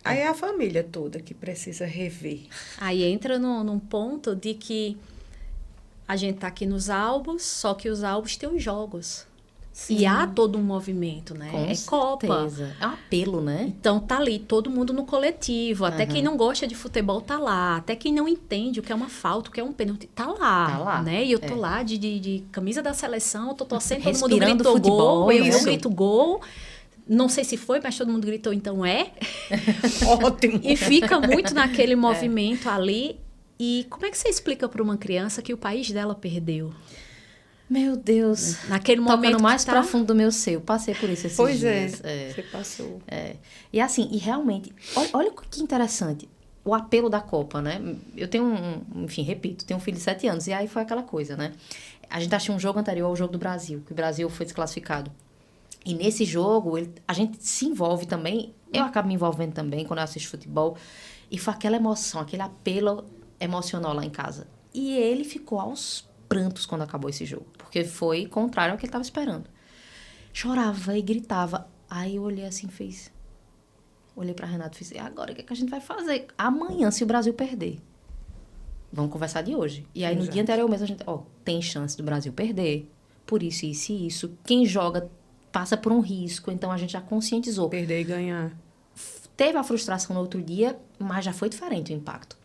aí é a família toda que precisa rever. Aí entra num ponto de que a gente tá aqui nos álbuns, só que os álbuns têm os jogos. E há todo um movimento, né? Com é Copa. certeza. É um apelo, né? Então tá ali todo mundo no coletivo. Até quem não gosta de futebol tá lá. Até quem não entende o que é uma falta, o que é um pênalti, tá lá. Tá lá, Né? E eu tô lá de camisa da seleção, eu tô torcendo, todo mundo Respirando gritou futebol, gol, eu isso. grito gol. Não sei se foi, mas todo mundo gritou, então é. Ótimo. E fica muito naquele movimento ali. E como é que você explica para uma criança que o país dela perdeu? Meu Deus. Naquele momento Tocando mais que tá... profundo do meu ser. Eu passei por isso esses Pois dias. você passou. E assim, e realmente, olha que interessante. O apelo da Copa, né? Eu tenho enfim, repito, tenho um filho de 7 anos. E aí foi aquela coisa, né? A gente assistiu um jogo anterior ao jogo do Brasil, que o Brasil foi desclassificado. E nesse jogo, a gente se envolve também. Eu acabo me envolvendo também quando eu assisto futebol. E foi aquela emoção, aquele apelo emocional lá em casa. E ele ficou aos prantos quando acabou esse jogo. Porque foi contrário ao que ele estava esperando. Chorava e gritava. Aí eu olhei assim, olhei pra Renato e fiz, e agora o que a gente vai fazer? Amanhã, se o Brasil perder. Vamos conversar de hoje. E aí, no dia anterior mesmo, a gente, tem chance do Brasil perder. Por isso, isso e isso. Quem joga passa por um risco. Então, a gente já conscientizou. Perder e ganhar. Teve a frustração no outro dia, mas já foi diferente o impacto.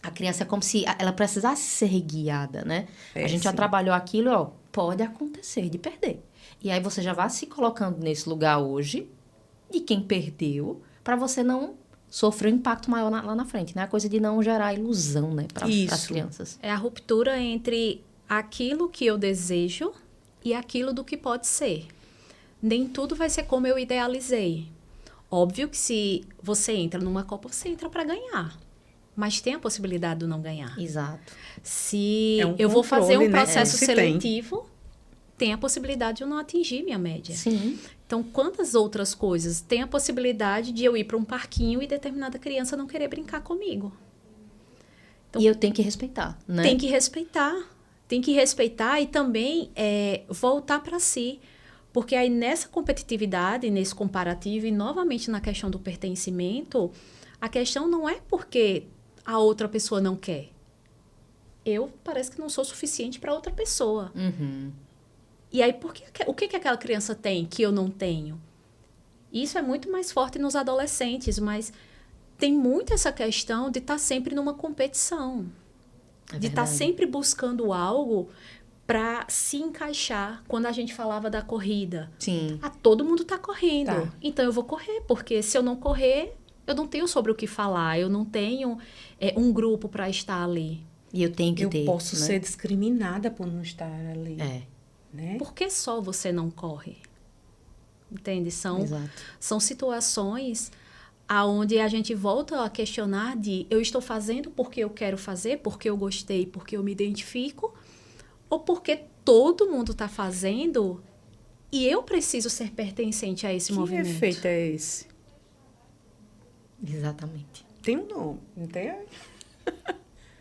A criança é como se ela precisasse ser guiada, né? A gente já trabalhou aquilo, pode acontecer de perder. E aí você já vai se colocando nesse lugar hoje, de quem perdeu, para você não sofrer um impacto maior lá na frente, né? A coisa de não gerar ilusão, né? Para as crianças. É a ruptura entre aquilo que eu desejo e aquilo do que pode ser. Nem tudo vai ser como eu idealizei. Óbvio que se você entra numa Copa, você entra para ganhar. Mas tem a possibilidade de não ganhar. Exato. Se É um eu vou fazer um controle, né? processo Se seletivo, tem a possibilidade de eu não atingir minha média. Sim. Então, quantas outras coisas tem a possibilidade de eu ir para um parquinho e determinada criança não querer brincar comigo? Então, e eu tenho que respeitar, né? Tem que respeitar. Tem que respeitar e também voltar para si. Porque aí nessa competitividade, nesse comparativo e novamente na questão do pertencimento, a questão não é porque a outra pessoa não quer. Eu parece que não sou suficiente para outra pessoa. Uhum. E aí, o que aquela criança tem que eu não tenho? Isso é muito mais forte nos adolescentes, mas tem muito essa questão de estar sempre numa competição. De estar sempre buscando algo para se encaixar. Quando a gente falava da corrida. Sim. Todo mundo está correndo. Tá. Então, eu vou correr, porque se eu não correr, eu não tenho sobre o que falar. Eu não tenho um grupo para estar ali. E eu tenho que ter. Eu posso né? ser discriminada por não estar ali. Né? Por que só você não corre? Entende? Exato. São situações aonde a gente volta a questionar de eu estou fazendo porque eu quero fazer, porque eu gostei, porque eu me identifico, ou porque todo mundo está fazendo e eu preciso ser pertencente a esse movimento. Que efeito é esse? Exatamente. Tem um nome, não tem?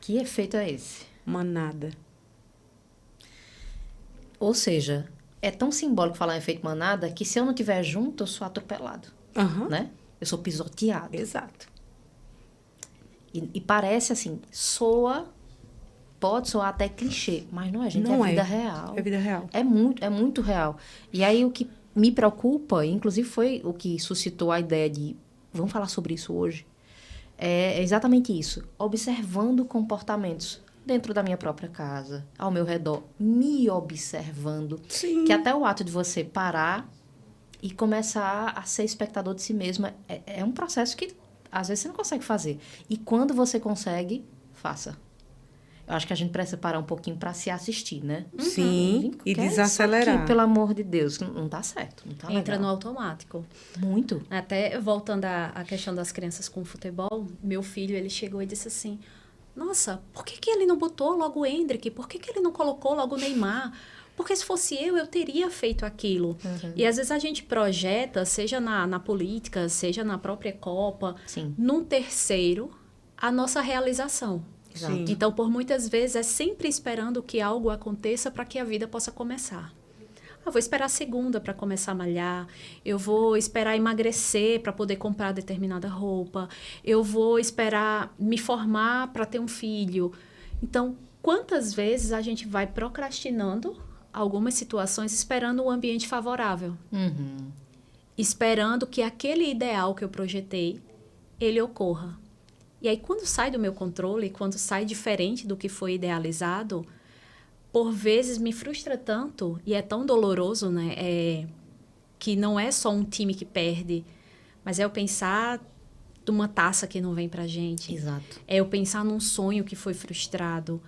Que efeito é esse? Manada. Ou seja, é tão simbólico falar em efeito manada que se eu não estiver junto, eu sou atropelado, né? Eu sou pisoteado. Exato. E parece assim, pode soar até clichê, mas não é, gente, Não é é. vida real. É vida real. É muito real. E aí o que me preocupa, inclusive foi o que suscitou a ideia de, vamos falar sobre isso hoje, é exatamente isso. Observando comportamentos dentro da minha própria casa, ao meu redor, me observando. Sim. Que até o ato de você parar e começar a ser espectador de si mesmo é um processo que às vezes você não consegue fazer. E quando você consegue, faça. Eu acho que a gente precisa parar um pouquinho para se assistir, né? Sim, e Que é isso desacelerar. aqui, pelo amor de Deus, não tá certo, não tá Entra no legal. automático. Muito. Até voltando à questão das crianças com futebol, meu filho, ele chegou e disse assim, nossa, por que ele não botou logo o Endrick? Por que ele não colocou logo o Neymar? Porque se fosse eu teria feito aquilo. E às vezes a gente projeta, seja na política, seja na própria Copa, Sim. num terceiro, a nossa realização. Exato. Sim. Então, por muitas vezes, é sempre esperando que algo aconteça para que a vida possa começar. Eu vou esperar a segunda para começar a malhar, eu vou esperar emagrecer para poder comprar determinada roupa, eu vou esperar me formar para ter um filho. Então, quantas vezes a gente vai procrastinando algumas situações esperando um ambiente favorável? Esperando que aquele ideal que eu projetei, ele ocorra. E aí, quando sai do meu controle, quando sai diferente do que foi idealizado, por vezes me frustra tanto, e é tão doloroso, né? Que não é só um time que perde, mas é eu pensar de uma taça que não vem pra gente. Exato. É eu pensar num sonho que foi frustrado.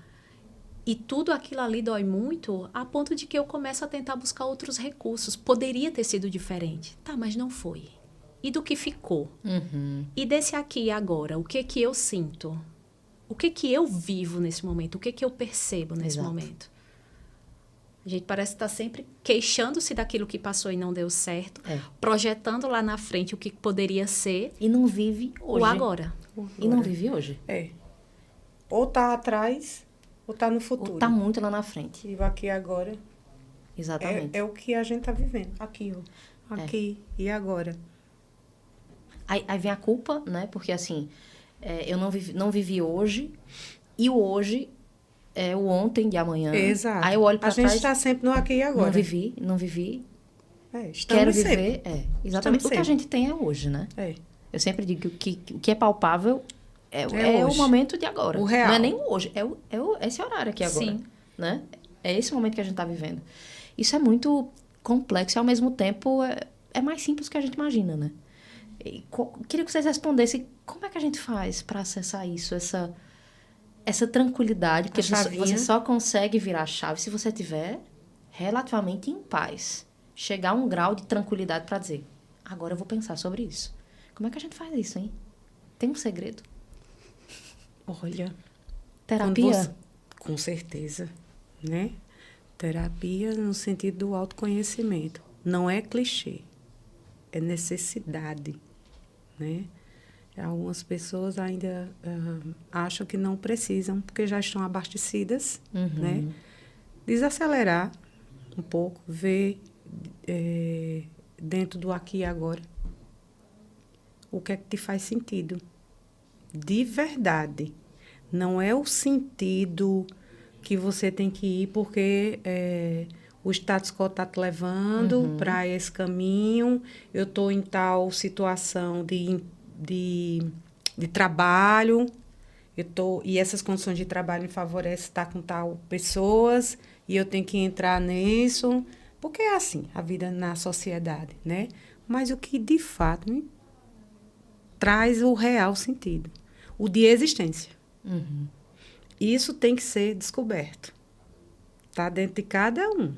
E tudo aquilo ali dói muito, a ponto de que eu começo a tentar buscar outros recursos. Poderia ter sido diferente. Tá, mas não foi. E do que ficou? E desse aqui e agora, o que eu sinto? O que eu vivo nesse momento? O que eu percebo nesse Exato. momento? A gente parece estar sempre queixando-se daquilo que passou e não deu certo, projetando lá na frente o que poderia ser, E não vive hoje. o agora. E não vive hoje. Ou tá atrás, ou tá no futuro. Ou tá muito lá na frente. E o aqui e agora Exatamente. é o que a gente tá vivendo. Aqui, ó. Aqui e agora. Aí vem a culpa, né? Porque assim, eu não vivi hoje, e o hoje é o ontem de amanhã. Exato. Aí eu olho pra a trás. gente tá sempre no aqui e agora. Não vivi. Estamos Quero sempre. viver. Exatamente. Estamos O que a sempre. gente tem é hoje, né? É. Eu sempre digo que o que é palpável é o hoje. momento de agora. O real. Não é nem o hoje, esse horário aqui agora. Sim. Né? É esse momento que a gente tá vivendo. Isso é muito complexo e, ao mesmo tempo, é mais simples do que a gente imagina, né? Queria que vocês respondessem como é que a gente faz para acessar isso, essa tranquilidade, porque você só consegue virar a chave se você estiver relativamente em paz. Chegar a um grau de tranquilidade para dizer, agora eu vou pensar sobre isso. Como é que a gente faz isso, hein? Tem um segredo? Olha. Terapia? Com certeza, né? Terapia no sentido do autoconhecimento. Não é clichê, é necessidade, né? Algumas pessoas ainda acham que não precisam, porque já estão abastecidas, né? Desacelerar um pouco, ver dentro do aqui e agora o que é que te faz sentido. De verdade. Não é o sentido que você tem que ir porque o status quo está te levando para esse caminho, eu estou em tal situação de trabalho, e essas condições de trabalho me favorecem estar com tal pessoas, e eu tenho que entrar nisso, porque é assim a vida na sociedade, né? Mas o que de fato me traz o real sentido, o de existência. Isso tem que ser descoberto. Está dentro de cada um.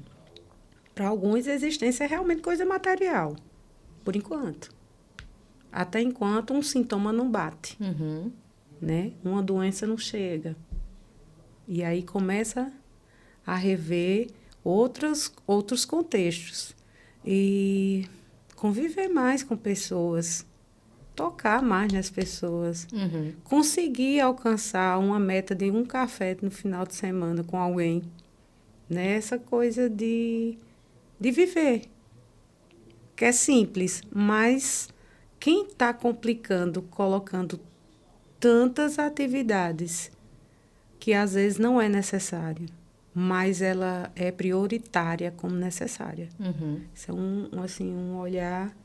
Para alguns, a existência é realmente coisa material, por enquanto. Até enquanto um sintoma não bate, né? Uma doença não chega. E aí começa a rever outros contextos. E conviver mais com pessoas, tocar mais nas pessoas, conseguir alcançar uma meta de um café no final de semana com alguém, né? Essa coisa de viver, que é simples, mas quem está complicando, colocando tantas atividades que às vezes não é necessário, mas ela é prioritária como necessária. Isso é um olhar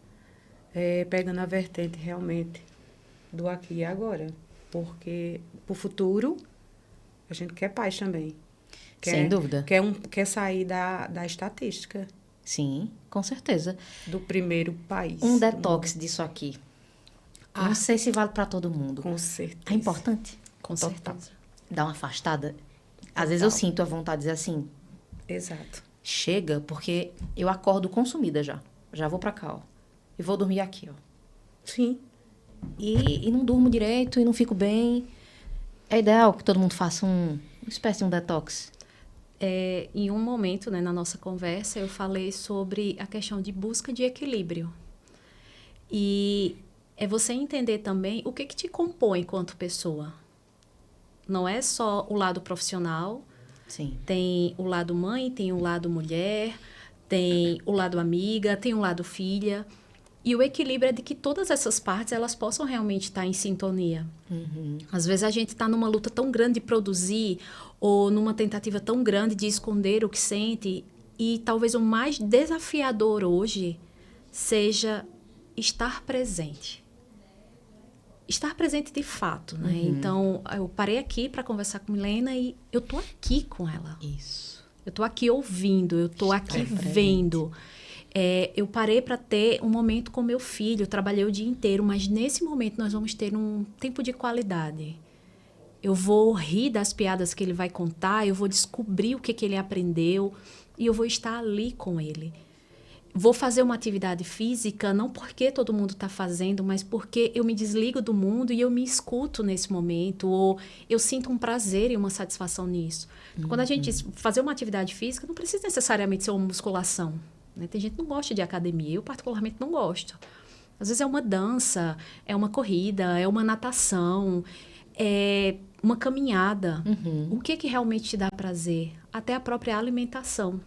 pegando a vertente realmente do aqui e agora. Porque para o futuro, a gente quer paz também. Sem dúvida. Quer sair da estatística. Sim, com certeza. Do primeiro país. Um detox disso aqui. Não sei se vale para todo mundo. Com certeza. É importante? Com Total. certeza. Dar uma afastada Às vezes eu sinto a vontade de dizer assim, Exato. chega, porque eu acordo consumida já. Já vou pra cá, ó. E vou dormir aqui, ó. Sim. E não durmo direito, e não fico bem. É ideal que todo mundo faça uma espécie de um detox. Em um momento, né, na nossa conversa, eu falei sobre a questão de busca de equilíbrio. E é você entender também o que te compõe enquanto pessoa. Não é só o lado profissional, Sim. tem o lado mãe, tem o lado mulher, tem o lado amiga, tem o lado filha. E o equilíbrio é de que todas essas partes elas possam realmente estar em sintonia. Às vezes a gente está numa luta tão grande de produzir ou numa tentativa tão grande de esconder o que sente e talvez o mais desafiador hoje seja estar presente. Estar presente de fato, né? Então, eu parei aqui para conversar com Milena e eu tô aqui com ela. Isso. Eu tô aqui ouvindo, eu tô aqui presente. vendo. Eu parei para ter um momento com meu filho, eu trabalhei o dia inteiro, mas nesse momento nós vamos ter um tempo de qualidade. Eu vou rir das piadas que ele vai contar, eu vou descobrir o que ele aprendeu e eu vou estar ali com ele. Vou fazer uma atividade física, não porque todo mundo está fazendo, mas porque eu me desligo do mundo e eu me escuto nesse momento, ou eu sinto um prazer e uma satisfação nisso. Quando a gente diz fazer uma atividade física, não precisa necessariamente ser uma musculação. Né? Tem gente que não gosta de academia, eu particularmente não gosto. Às vezes é uma dança, é uma corrida, é uma natação, é uma caminhada. O que realmente te dá prazer? Até a própria alimentação.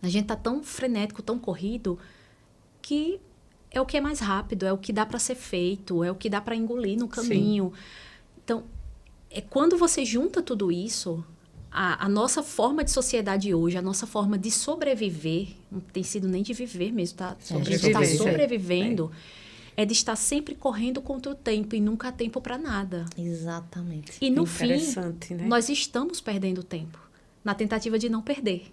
A gente tá tão frenético, tão corrido, que é o que é mais rápido, é o que dá para ser feito, é o que dá para engolir no caminho. Sim. Então, quando você junta tudo isso, a nossa forma de sociedade hoje, a nossa forma de sobreviver, não tem sido nem de viver mesmo, tá? A gente está sobrevivendo, é de estar sempre correndo contra o tempo e nunca há tempo para nada. Exatamente. E no fim, né? nós estamos perdendo tempo, na tentativa de não perder.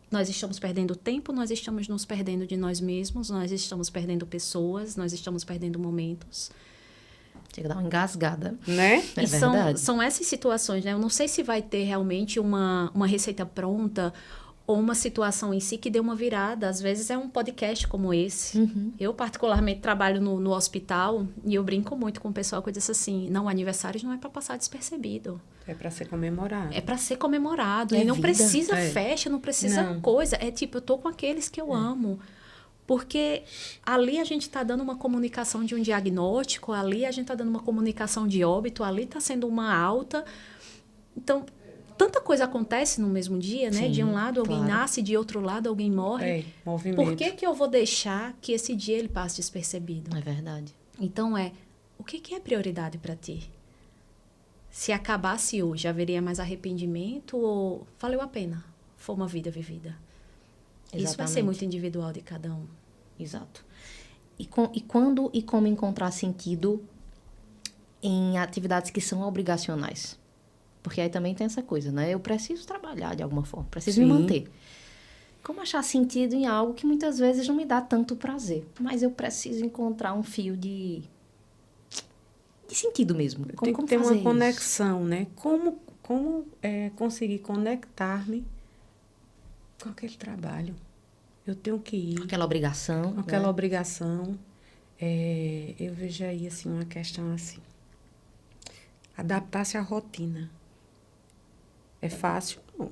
Nós estamos perdendo tempo, nós estamos nos perdendo de nós mesmos, nós estamos perdendo pessoas, nós estamos perdendo momentos. Chega a dar uma engasgada. Né? É e verdade. são essas situações, né? Eu não sei se vai ter realmente uma receita pronta ou uma situação em si que dê uma virada. Às vezes é um podcast como esse. Eu, particularmente, trabalho no hospital e eu brinco muito com o pessoal que diz assim, não, aniversários não é para passar despercebido. É para ser comemorado. É para ser comemorado. É e não vida. precisa festa, não precisa Não. coisa. É tipo, eu tô com aqueles que eu amo. Porque ali a gente está dando uma comunicação de um diagnóstico, ali a gente está dando uma comunicação de óbito, ali está sendo uma alta. Então, tanta coisa acontece no mesmo dia, né? Sim, De um lado alguém claro. nasce, de outro lado alguém morre. Movimento. Por que eu vou deixar que esse dia ele passe despercebido? É verdade. Então, o que é prioridade para ti? Se acabasse hoje, haveria mais arrependimento ou valeu a pena? Foi uma vida vivida. Isso vai ser muito individual de cada um. Exato. E quando e como encontrar sentido em atividades que são obrigacionais? Porque aí também tem essa coisa, né? Eu preciso trabalhar de alguma forma, preciso me manter. Como achar sentido em algo que muitas vezes não me dá tanto prazer, mas eu preciso encontrar um fio de sentido mesmo. Tem que ter uma conexão, né? Como conseguir conectar-me com aquele trabalho? Eu tenho que ir. Aquela obrigação. Com aquela obrigação. Eu vejo aí, assim, uma questão assim. Adaptar-se à rotina. É fácil? Não.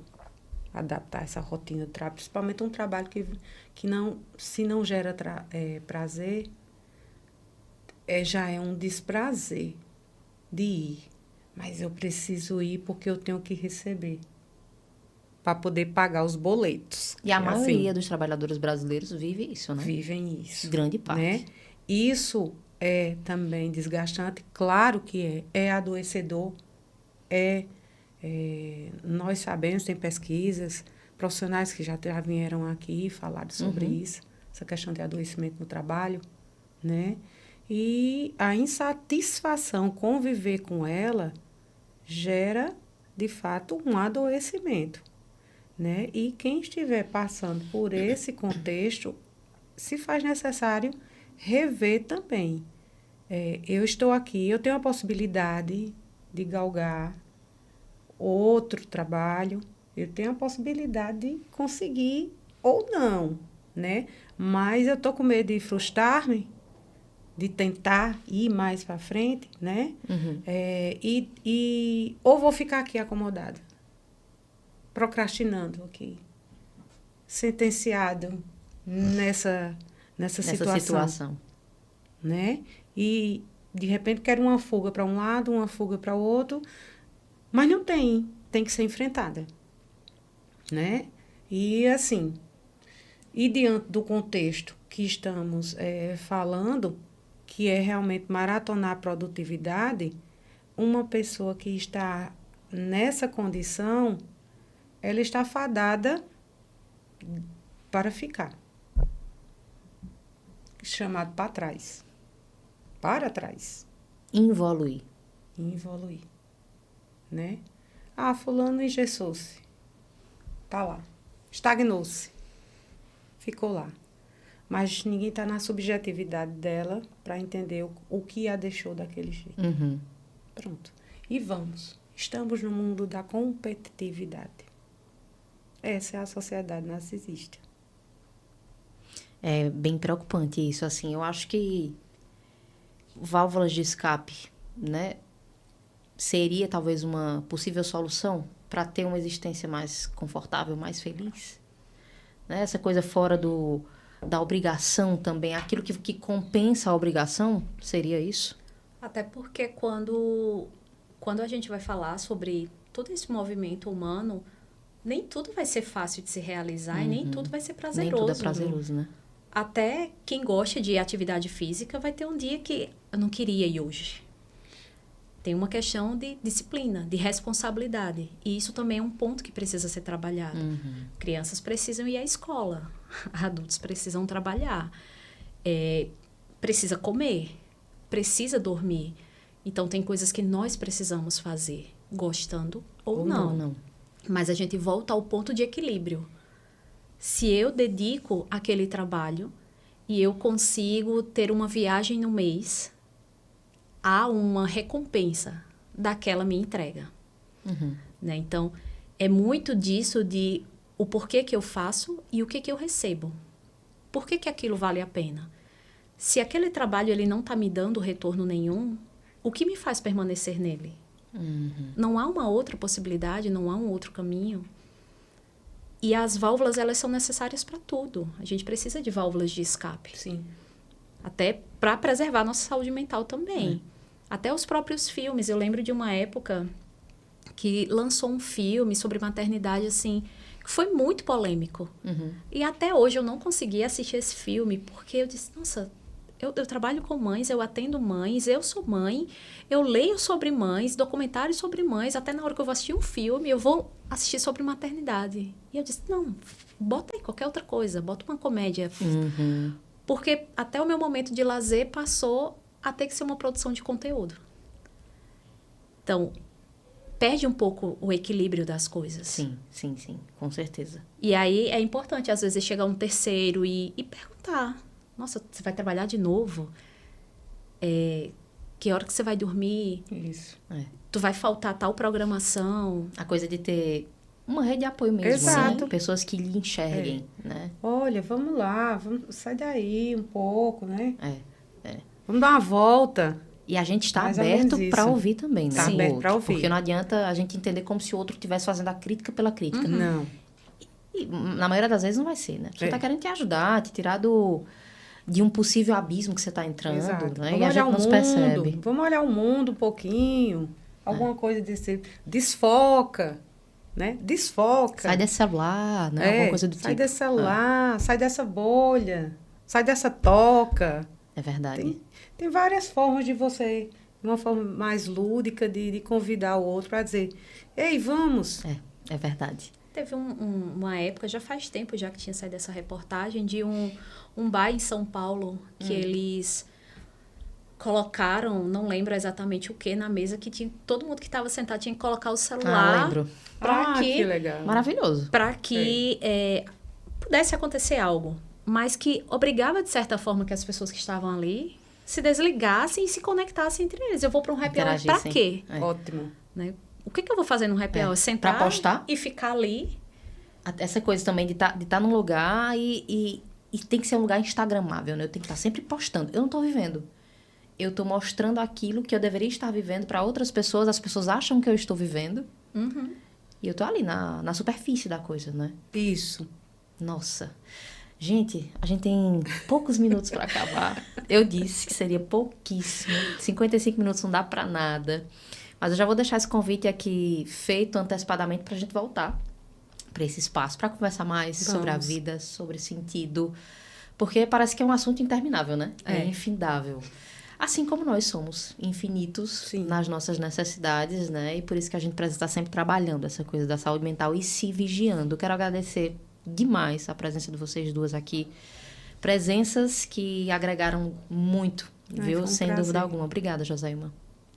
Adaptar essa rotina de trabalho. Principalmente um trabalho que não, se não gera prazer, já é um desprazer de ir. Mas eu preciso ir porque eu tenho que receber. Para poder pagar os boletos. E a maioria dos trabalhadores brasileiros vive isso, né? Vivem isso. Grande parte. Né? Isso é também desgastante. Claro que é. É adoecedor. Nós sabemos, tem pesquisas, profissionais que já vieram aqui e falaram sobre isso. Essa questão de adoecimento no trabalho. Né? E a insatisfação, conviver com ela, gera, de fato, um adoecimento. Né? E quem estiver passando por esse contexto, se faz necessário rever também. Eu estou aqui, eu tenho a possibilidade de galgar outro trabalho, eu tenho a possibilidade de conseguir ou não, né? Mas eu tô com medo de frustrar-me, de tentar ir mais para frente, né? Ou vou ficar aqui acomodada, procrastinando aqui, sentenciado nessa situação, né? E de repente quero uma fuga para um lado, uma fuga para o outro, mas não tem que ser enfrentada, né? E assim, e diante do contexto que estamos falando, que é realmente maratonar a produtividade, uma pessoa que está nessa condição, ela está fadada para ficar. Chamado para trás. Para trás. Involuir. Involuir. Né? Ah, fulano engessou-se. Tá lá. Estagnou-se. Ficou lá. Mas ninguém está na subjetividade dela para entender o que a deixou daquele jeito. Pronto. E vamos. Estamos no mundo da competitividade. Essa é a sociedade narcisista. É bem preocupante isso, assim. Eu acho que válvulas de escape, né? Seria talvez uma possível solução para ter uma existência mais confortável, mais feliz. Né? Essa coisa fora da obrigação também, aquilo que compensa a obrigação, seria isso? Até porque quando a gente vai falar sobre todo esse movimento humano, nem tudo vai ser fácil de se realizar e nem tudo vai ser prazeroso. Nem tudo é prazeroso, né? Até quem gosta de atividade física vai ter um dia que eu não queria ir hoje. Tem uma questão de disciplina, de responsabilidade. E isso também é um ponto que precisa ser trabalhado. Crianças precisam ir à escola. Adultos precisam trabalhar. Precisa comer. Precisa dormir. Então, tem coisas que nós precisamos fazer, gostando ou não. Mas a gente volta ao ponto de equilíbrio. Se eu dedico aquele trabalho e eu consigo ter uma viagem no mês, há uma recompensa daquela minha entrega. Né? Então, é muito disso de o porquê que eu faço e o que eu recebo. Por que aquilo vale a pena? Se aquele trabalho ele não está me dando retorno nenhum, o que me faz permanecer nele? Não há uma outra possibilidade, não há um outro caminho. E as válvulas, elas são necessárias para tudo. A gente precisa de válvulas de escape. Sim. Até para preservar a nossa saúde mental também. Até os próprios filmes. Eu lembro de uma época que lançou um filme sobre maternidade, assim, que foi muito polêmico. E até hoje eu não consegui assistir esse filme, porque eu disse, nossa, eu trabalho com mães, eu atendo mães, eu sou mãe, eu leio sobre mães, documentários sobre mães, até na hora que eu vou assistir um filme, eu vou assistir sobre maternidade. E eu disse, não, bota aí qualquer outra coisa, bota uma comédia. Porque até o meu momento de lazer passou a ter que ser uma produção de conteúdo. Então, perde um pouco o equilíbrio das coisas. Sim, com certeza. E aí é importante, às vezes, chegar um terceiro e perguntar. Nossa, você vai trabalhar de novo? Que hora que você vai dormir? Isso. Tu vai faltar tal programação? A coisa de ter uma rede de apoio mesmo, Exato. né? Pessoas que lhe enxerguem, né? Olha, vamos lá, sai daí um pouco, né? É. Vamos dar uma volta. E a gente está Mais ou aberto menos para isso. ouvir também, né? Tá o aberto outro. pra ouvir. Porque não adianta a gente entender como se o outro estivesse fazendo a crítica pela crítica. Não. E, na maioria das vezes não vai ser, né? A pessoa está querendo te ajudar, te tirar de um possível abismo que você está entrando, Exato. né? Vamos E a olhar gente o não se mundo, percebe. vamos olhar o mundo um pouquinho. Alguma coisa desse... Desfoca, né? Desfoca. Sai desse celular, né? Alguma coisa do sai tipo. desse celular, sai dessa bolha, sai dessa toca. É verdade. Tem várias formas de você, uma forma mais lúdica de convidar o outro para dizer, ei, vamos. É verdade. Teve uma época, já faz tempo já que tinha saído essa reportagem, de um bar em São Paulo, que eles colocaram, não lembro exatamente o que, na mesa, que tinha, todo mundo que estava sentado tinha que colocar o celular. Lembro. Que legal. Maravilhoso. Para que pudesse acontecer algo. Mas que obrigava, de certa forma, que as pessoas que estavam ali se desligassem e se conectassem entre eles. Eu vou para um happy hour para quê? Ótimo. Né? o que eu vou fazer no happy hour? Sentar pra postar? e ficar ali. Essa coisa também de tá num lugar e tem que ser um lugar instagramável, né? Eu tenho que estar sempre postando. Eu não tô vivendo. Eu tô mostrando aquilo que eu deveria estar vivendo para outras pessoas. As pessoas acham que eu estou vivendo. Uhum. E eu tô ali na superfície da coisa, né? Isso. Nossa. Gente, a gente tem poucos minutos para acabar. Eu disse que seria pouquíssimo. 55 minutos não dá para nada. Mas eu já vou deixar esse convite aqui feito antecipadamente pra gente voltar para esse espaço, para conversar mais sobre a vida, sobre sentido. Porque parece que é um assunto interminável, né? É infindável. Assim como nós somos infinitos nas nossas necessidades, né? E por isso que a gente precisa estar sempre trabalhando essa coisa da saúde mental e se vigiando. Quero agradecer demais a presença de vocês duas aqui. Presenças que agregaram muito, viu? Sem dúvida alguma. Obrigada, Josailma.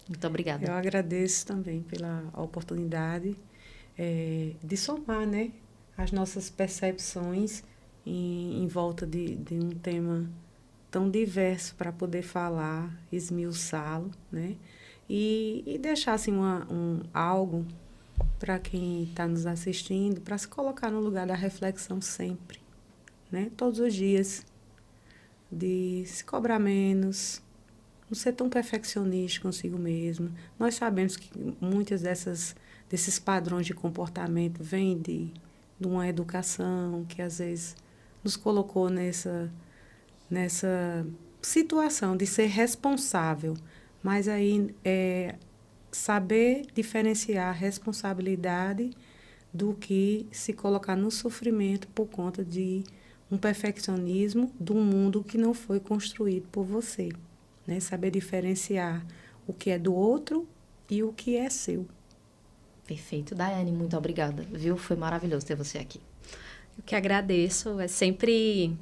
Muito obrigada. Eu agradeço também pela oportunidade de somar, né, as nossas percepções em volta de um tema tão diverso para poder falar, esmiuçá-lo, né, e deixar assim algo para quem está nos assistindo, para se colocar no lugar da reflexão sempre, né, todos os dias, de se cobrar menos, não ser tão perfeccionista consigo mesmo. Nós sabemos que muitas desses padrões de comportamento vêm de uma educação que, às vezes, nos colocou nessa situação de ser responsável. Mas aí saber diferenciar a responsabilidade do que se colocar no sofrimento por conta de um perfeccionismo de um mundo que não foi construído por você. Né? Saber diferenciar o que é do outro e o que é seu. Perfeito. Daiane, muito obrigada, viu? Foi maravilhoso ter você aqui. Eu que agradeço. É sempre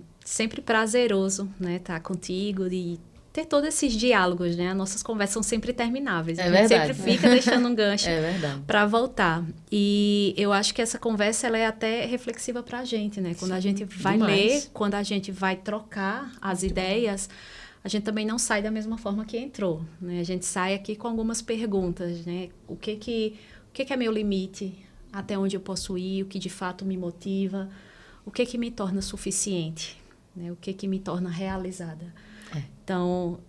prazeroso, né, estar contigo e ter todos esses diálogos, né? As nossas conversas são sempre intermináveis. A gente sempre fica deixando um gancho para voltar. E eu acho que essa conversa ela é até reflexiva para a gente, né? Quando a gente vai ler, quando a gente vai trocar as ideias, a gente também não sai da mesma forma que entrou, né? A gente sai aqui com algumas perguntas, né? O que é meu limite? Até onde eu posso ir? O que de fato me motiva? O que me torna suficiente? Né? O que me torna realizada? Então,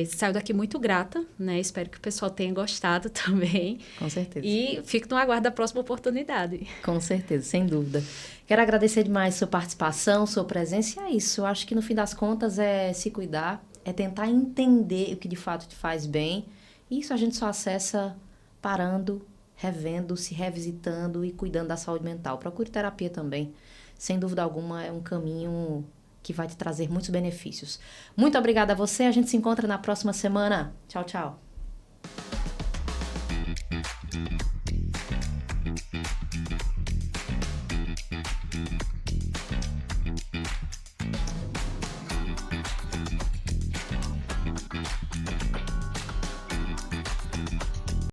saio daqui muito grata, né? Espero que o pessoal tenha gostado também. Com certeza. E fico no aguardo da próxima oportunidade. Com certeza, sem dúvida. Quero agradecer demais sua participação, sua presença. E é isso. Eu acho que no fim das contas é se cuidar, é tentar entender o que de fato te faz bem. E isso a gente só acessa parando, revendo, se revisitando e cuidando da saúde mental. Procure terapia também. Sem dúvida alguma, é um caminho que vai te trazer muitos benefícios. Muito obrigada a você. A gente se encontra na próxima semana. Tchau, tchau.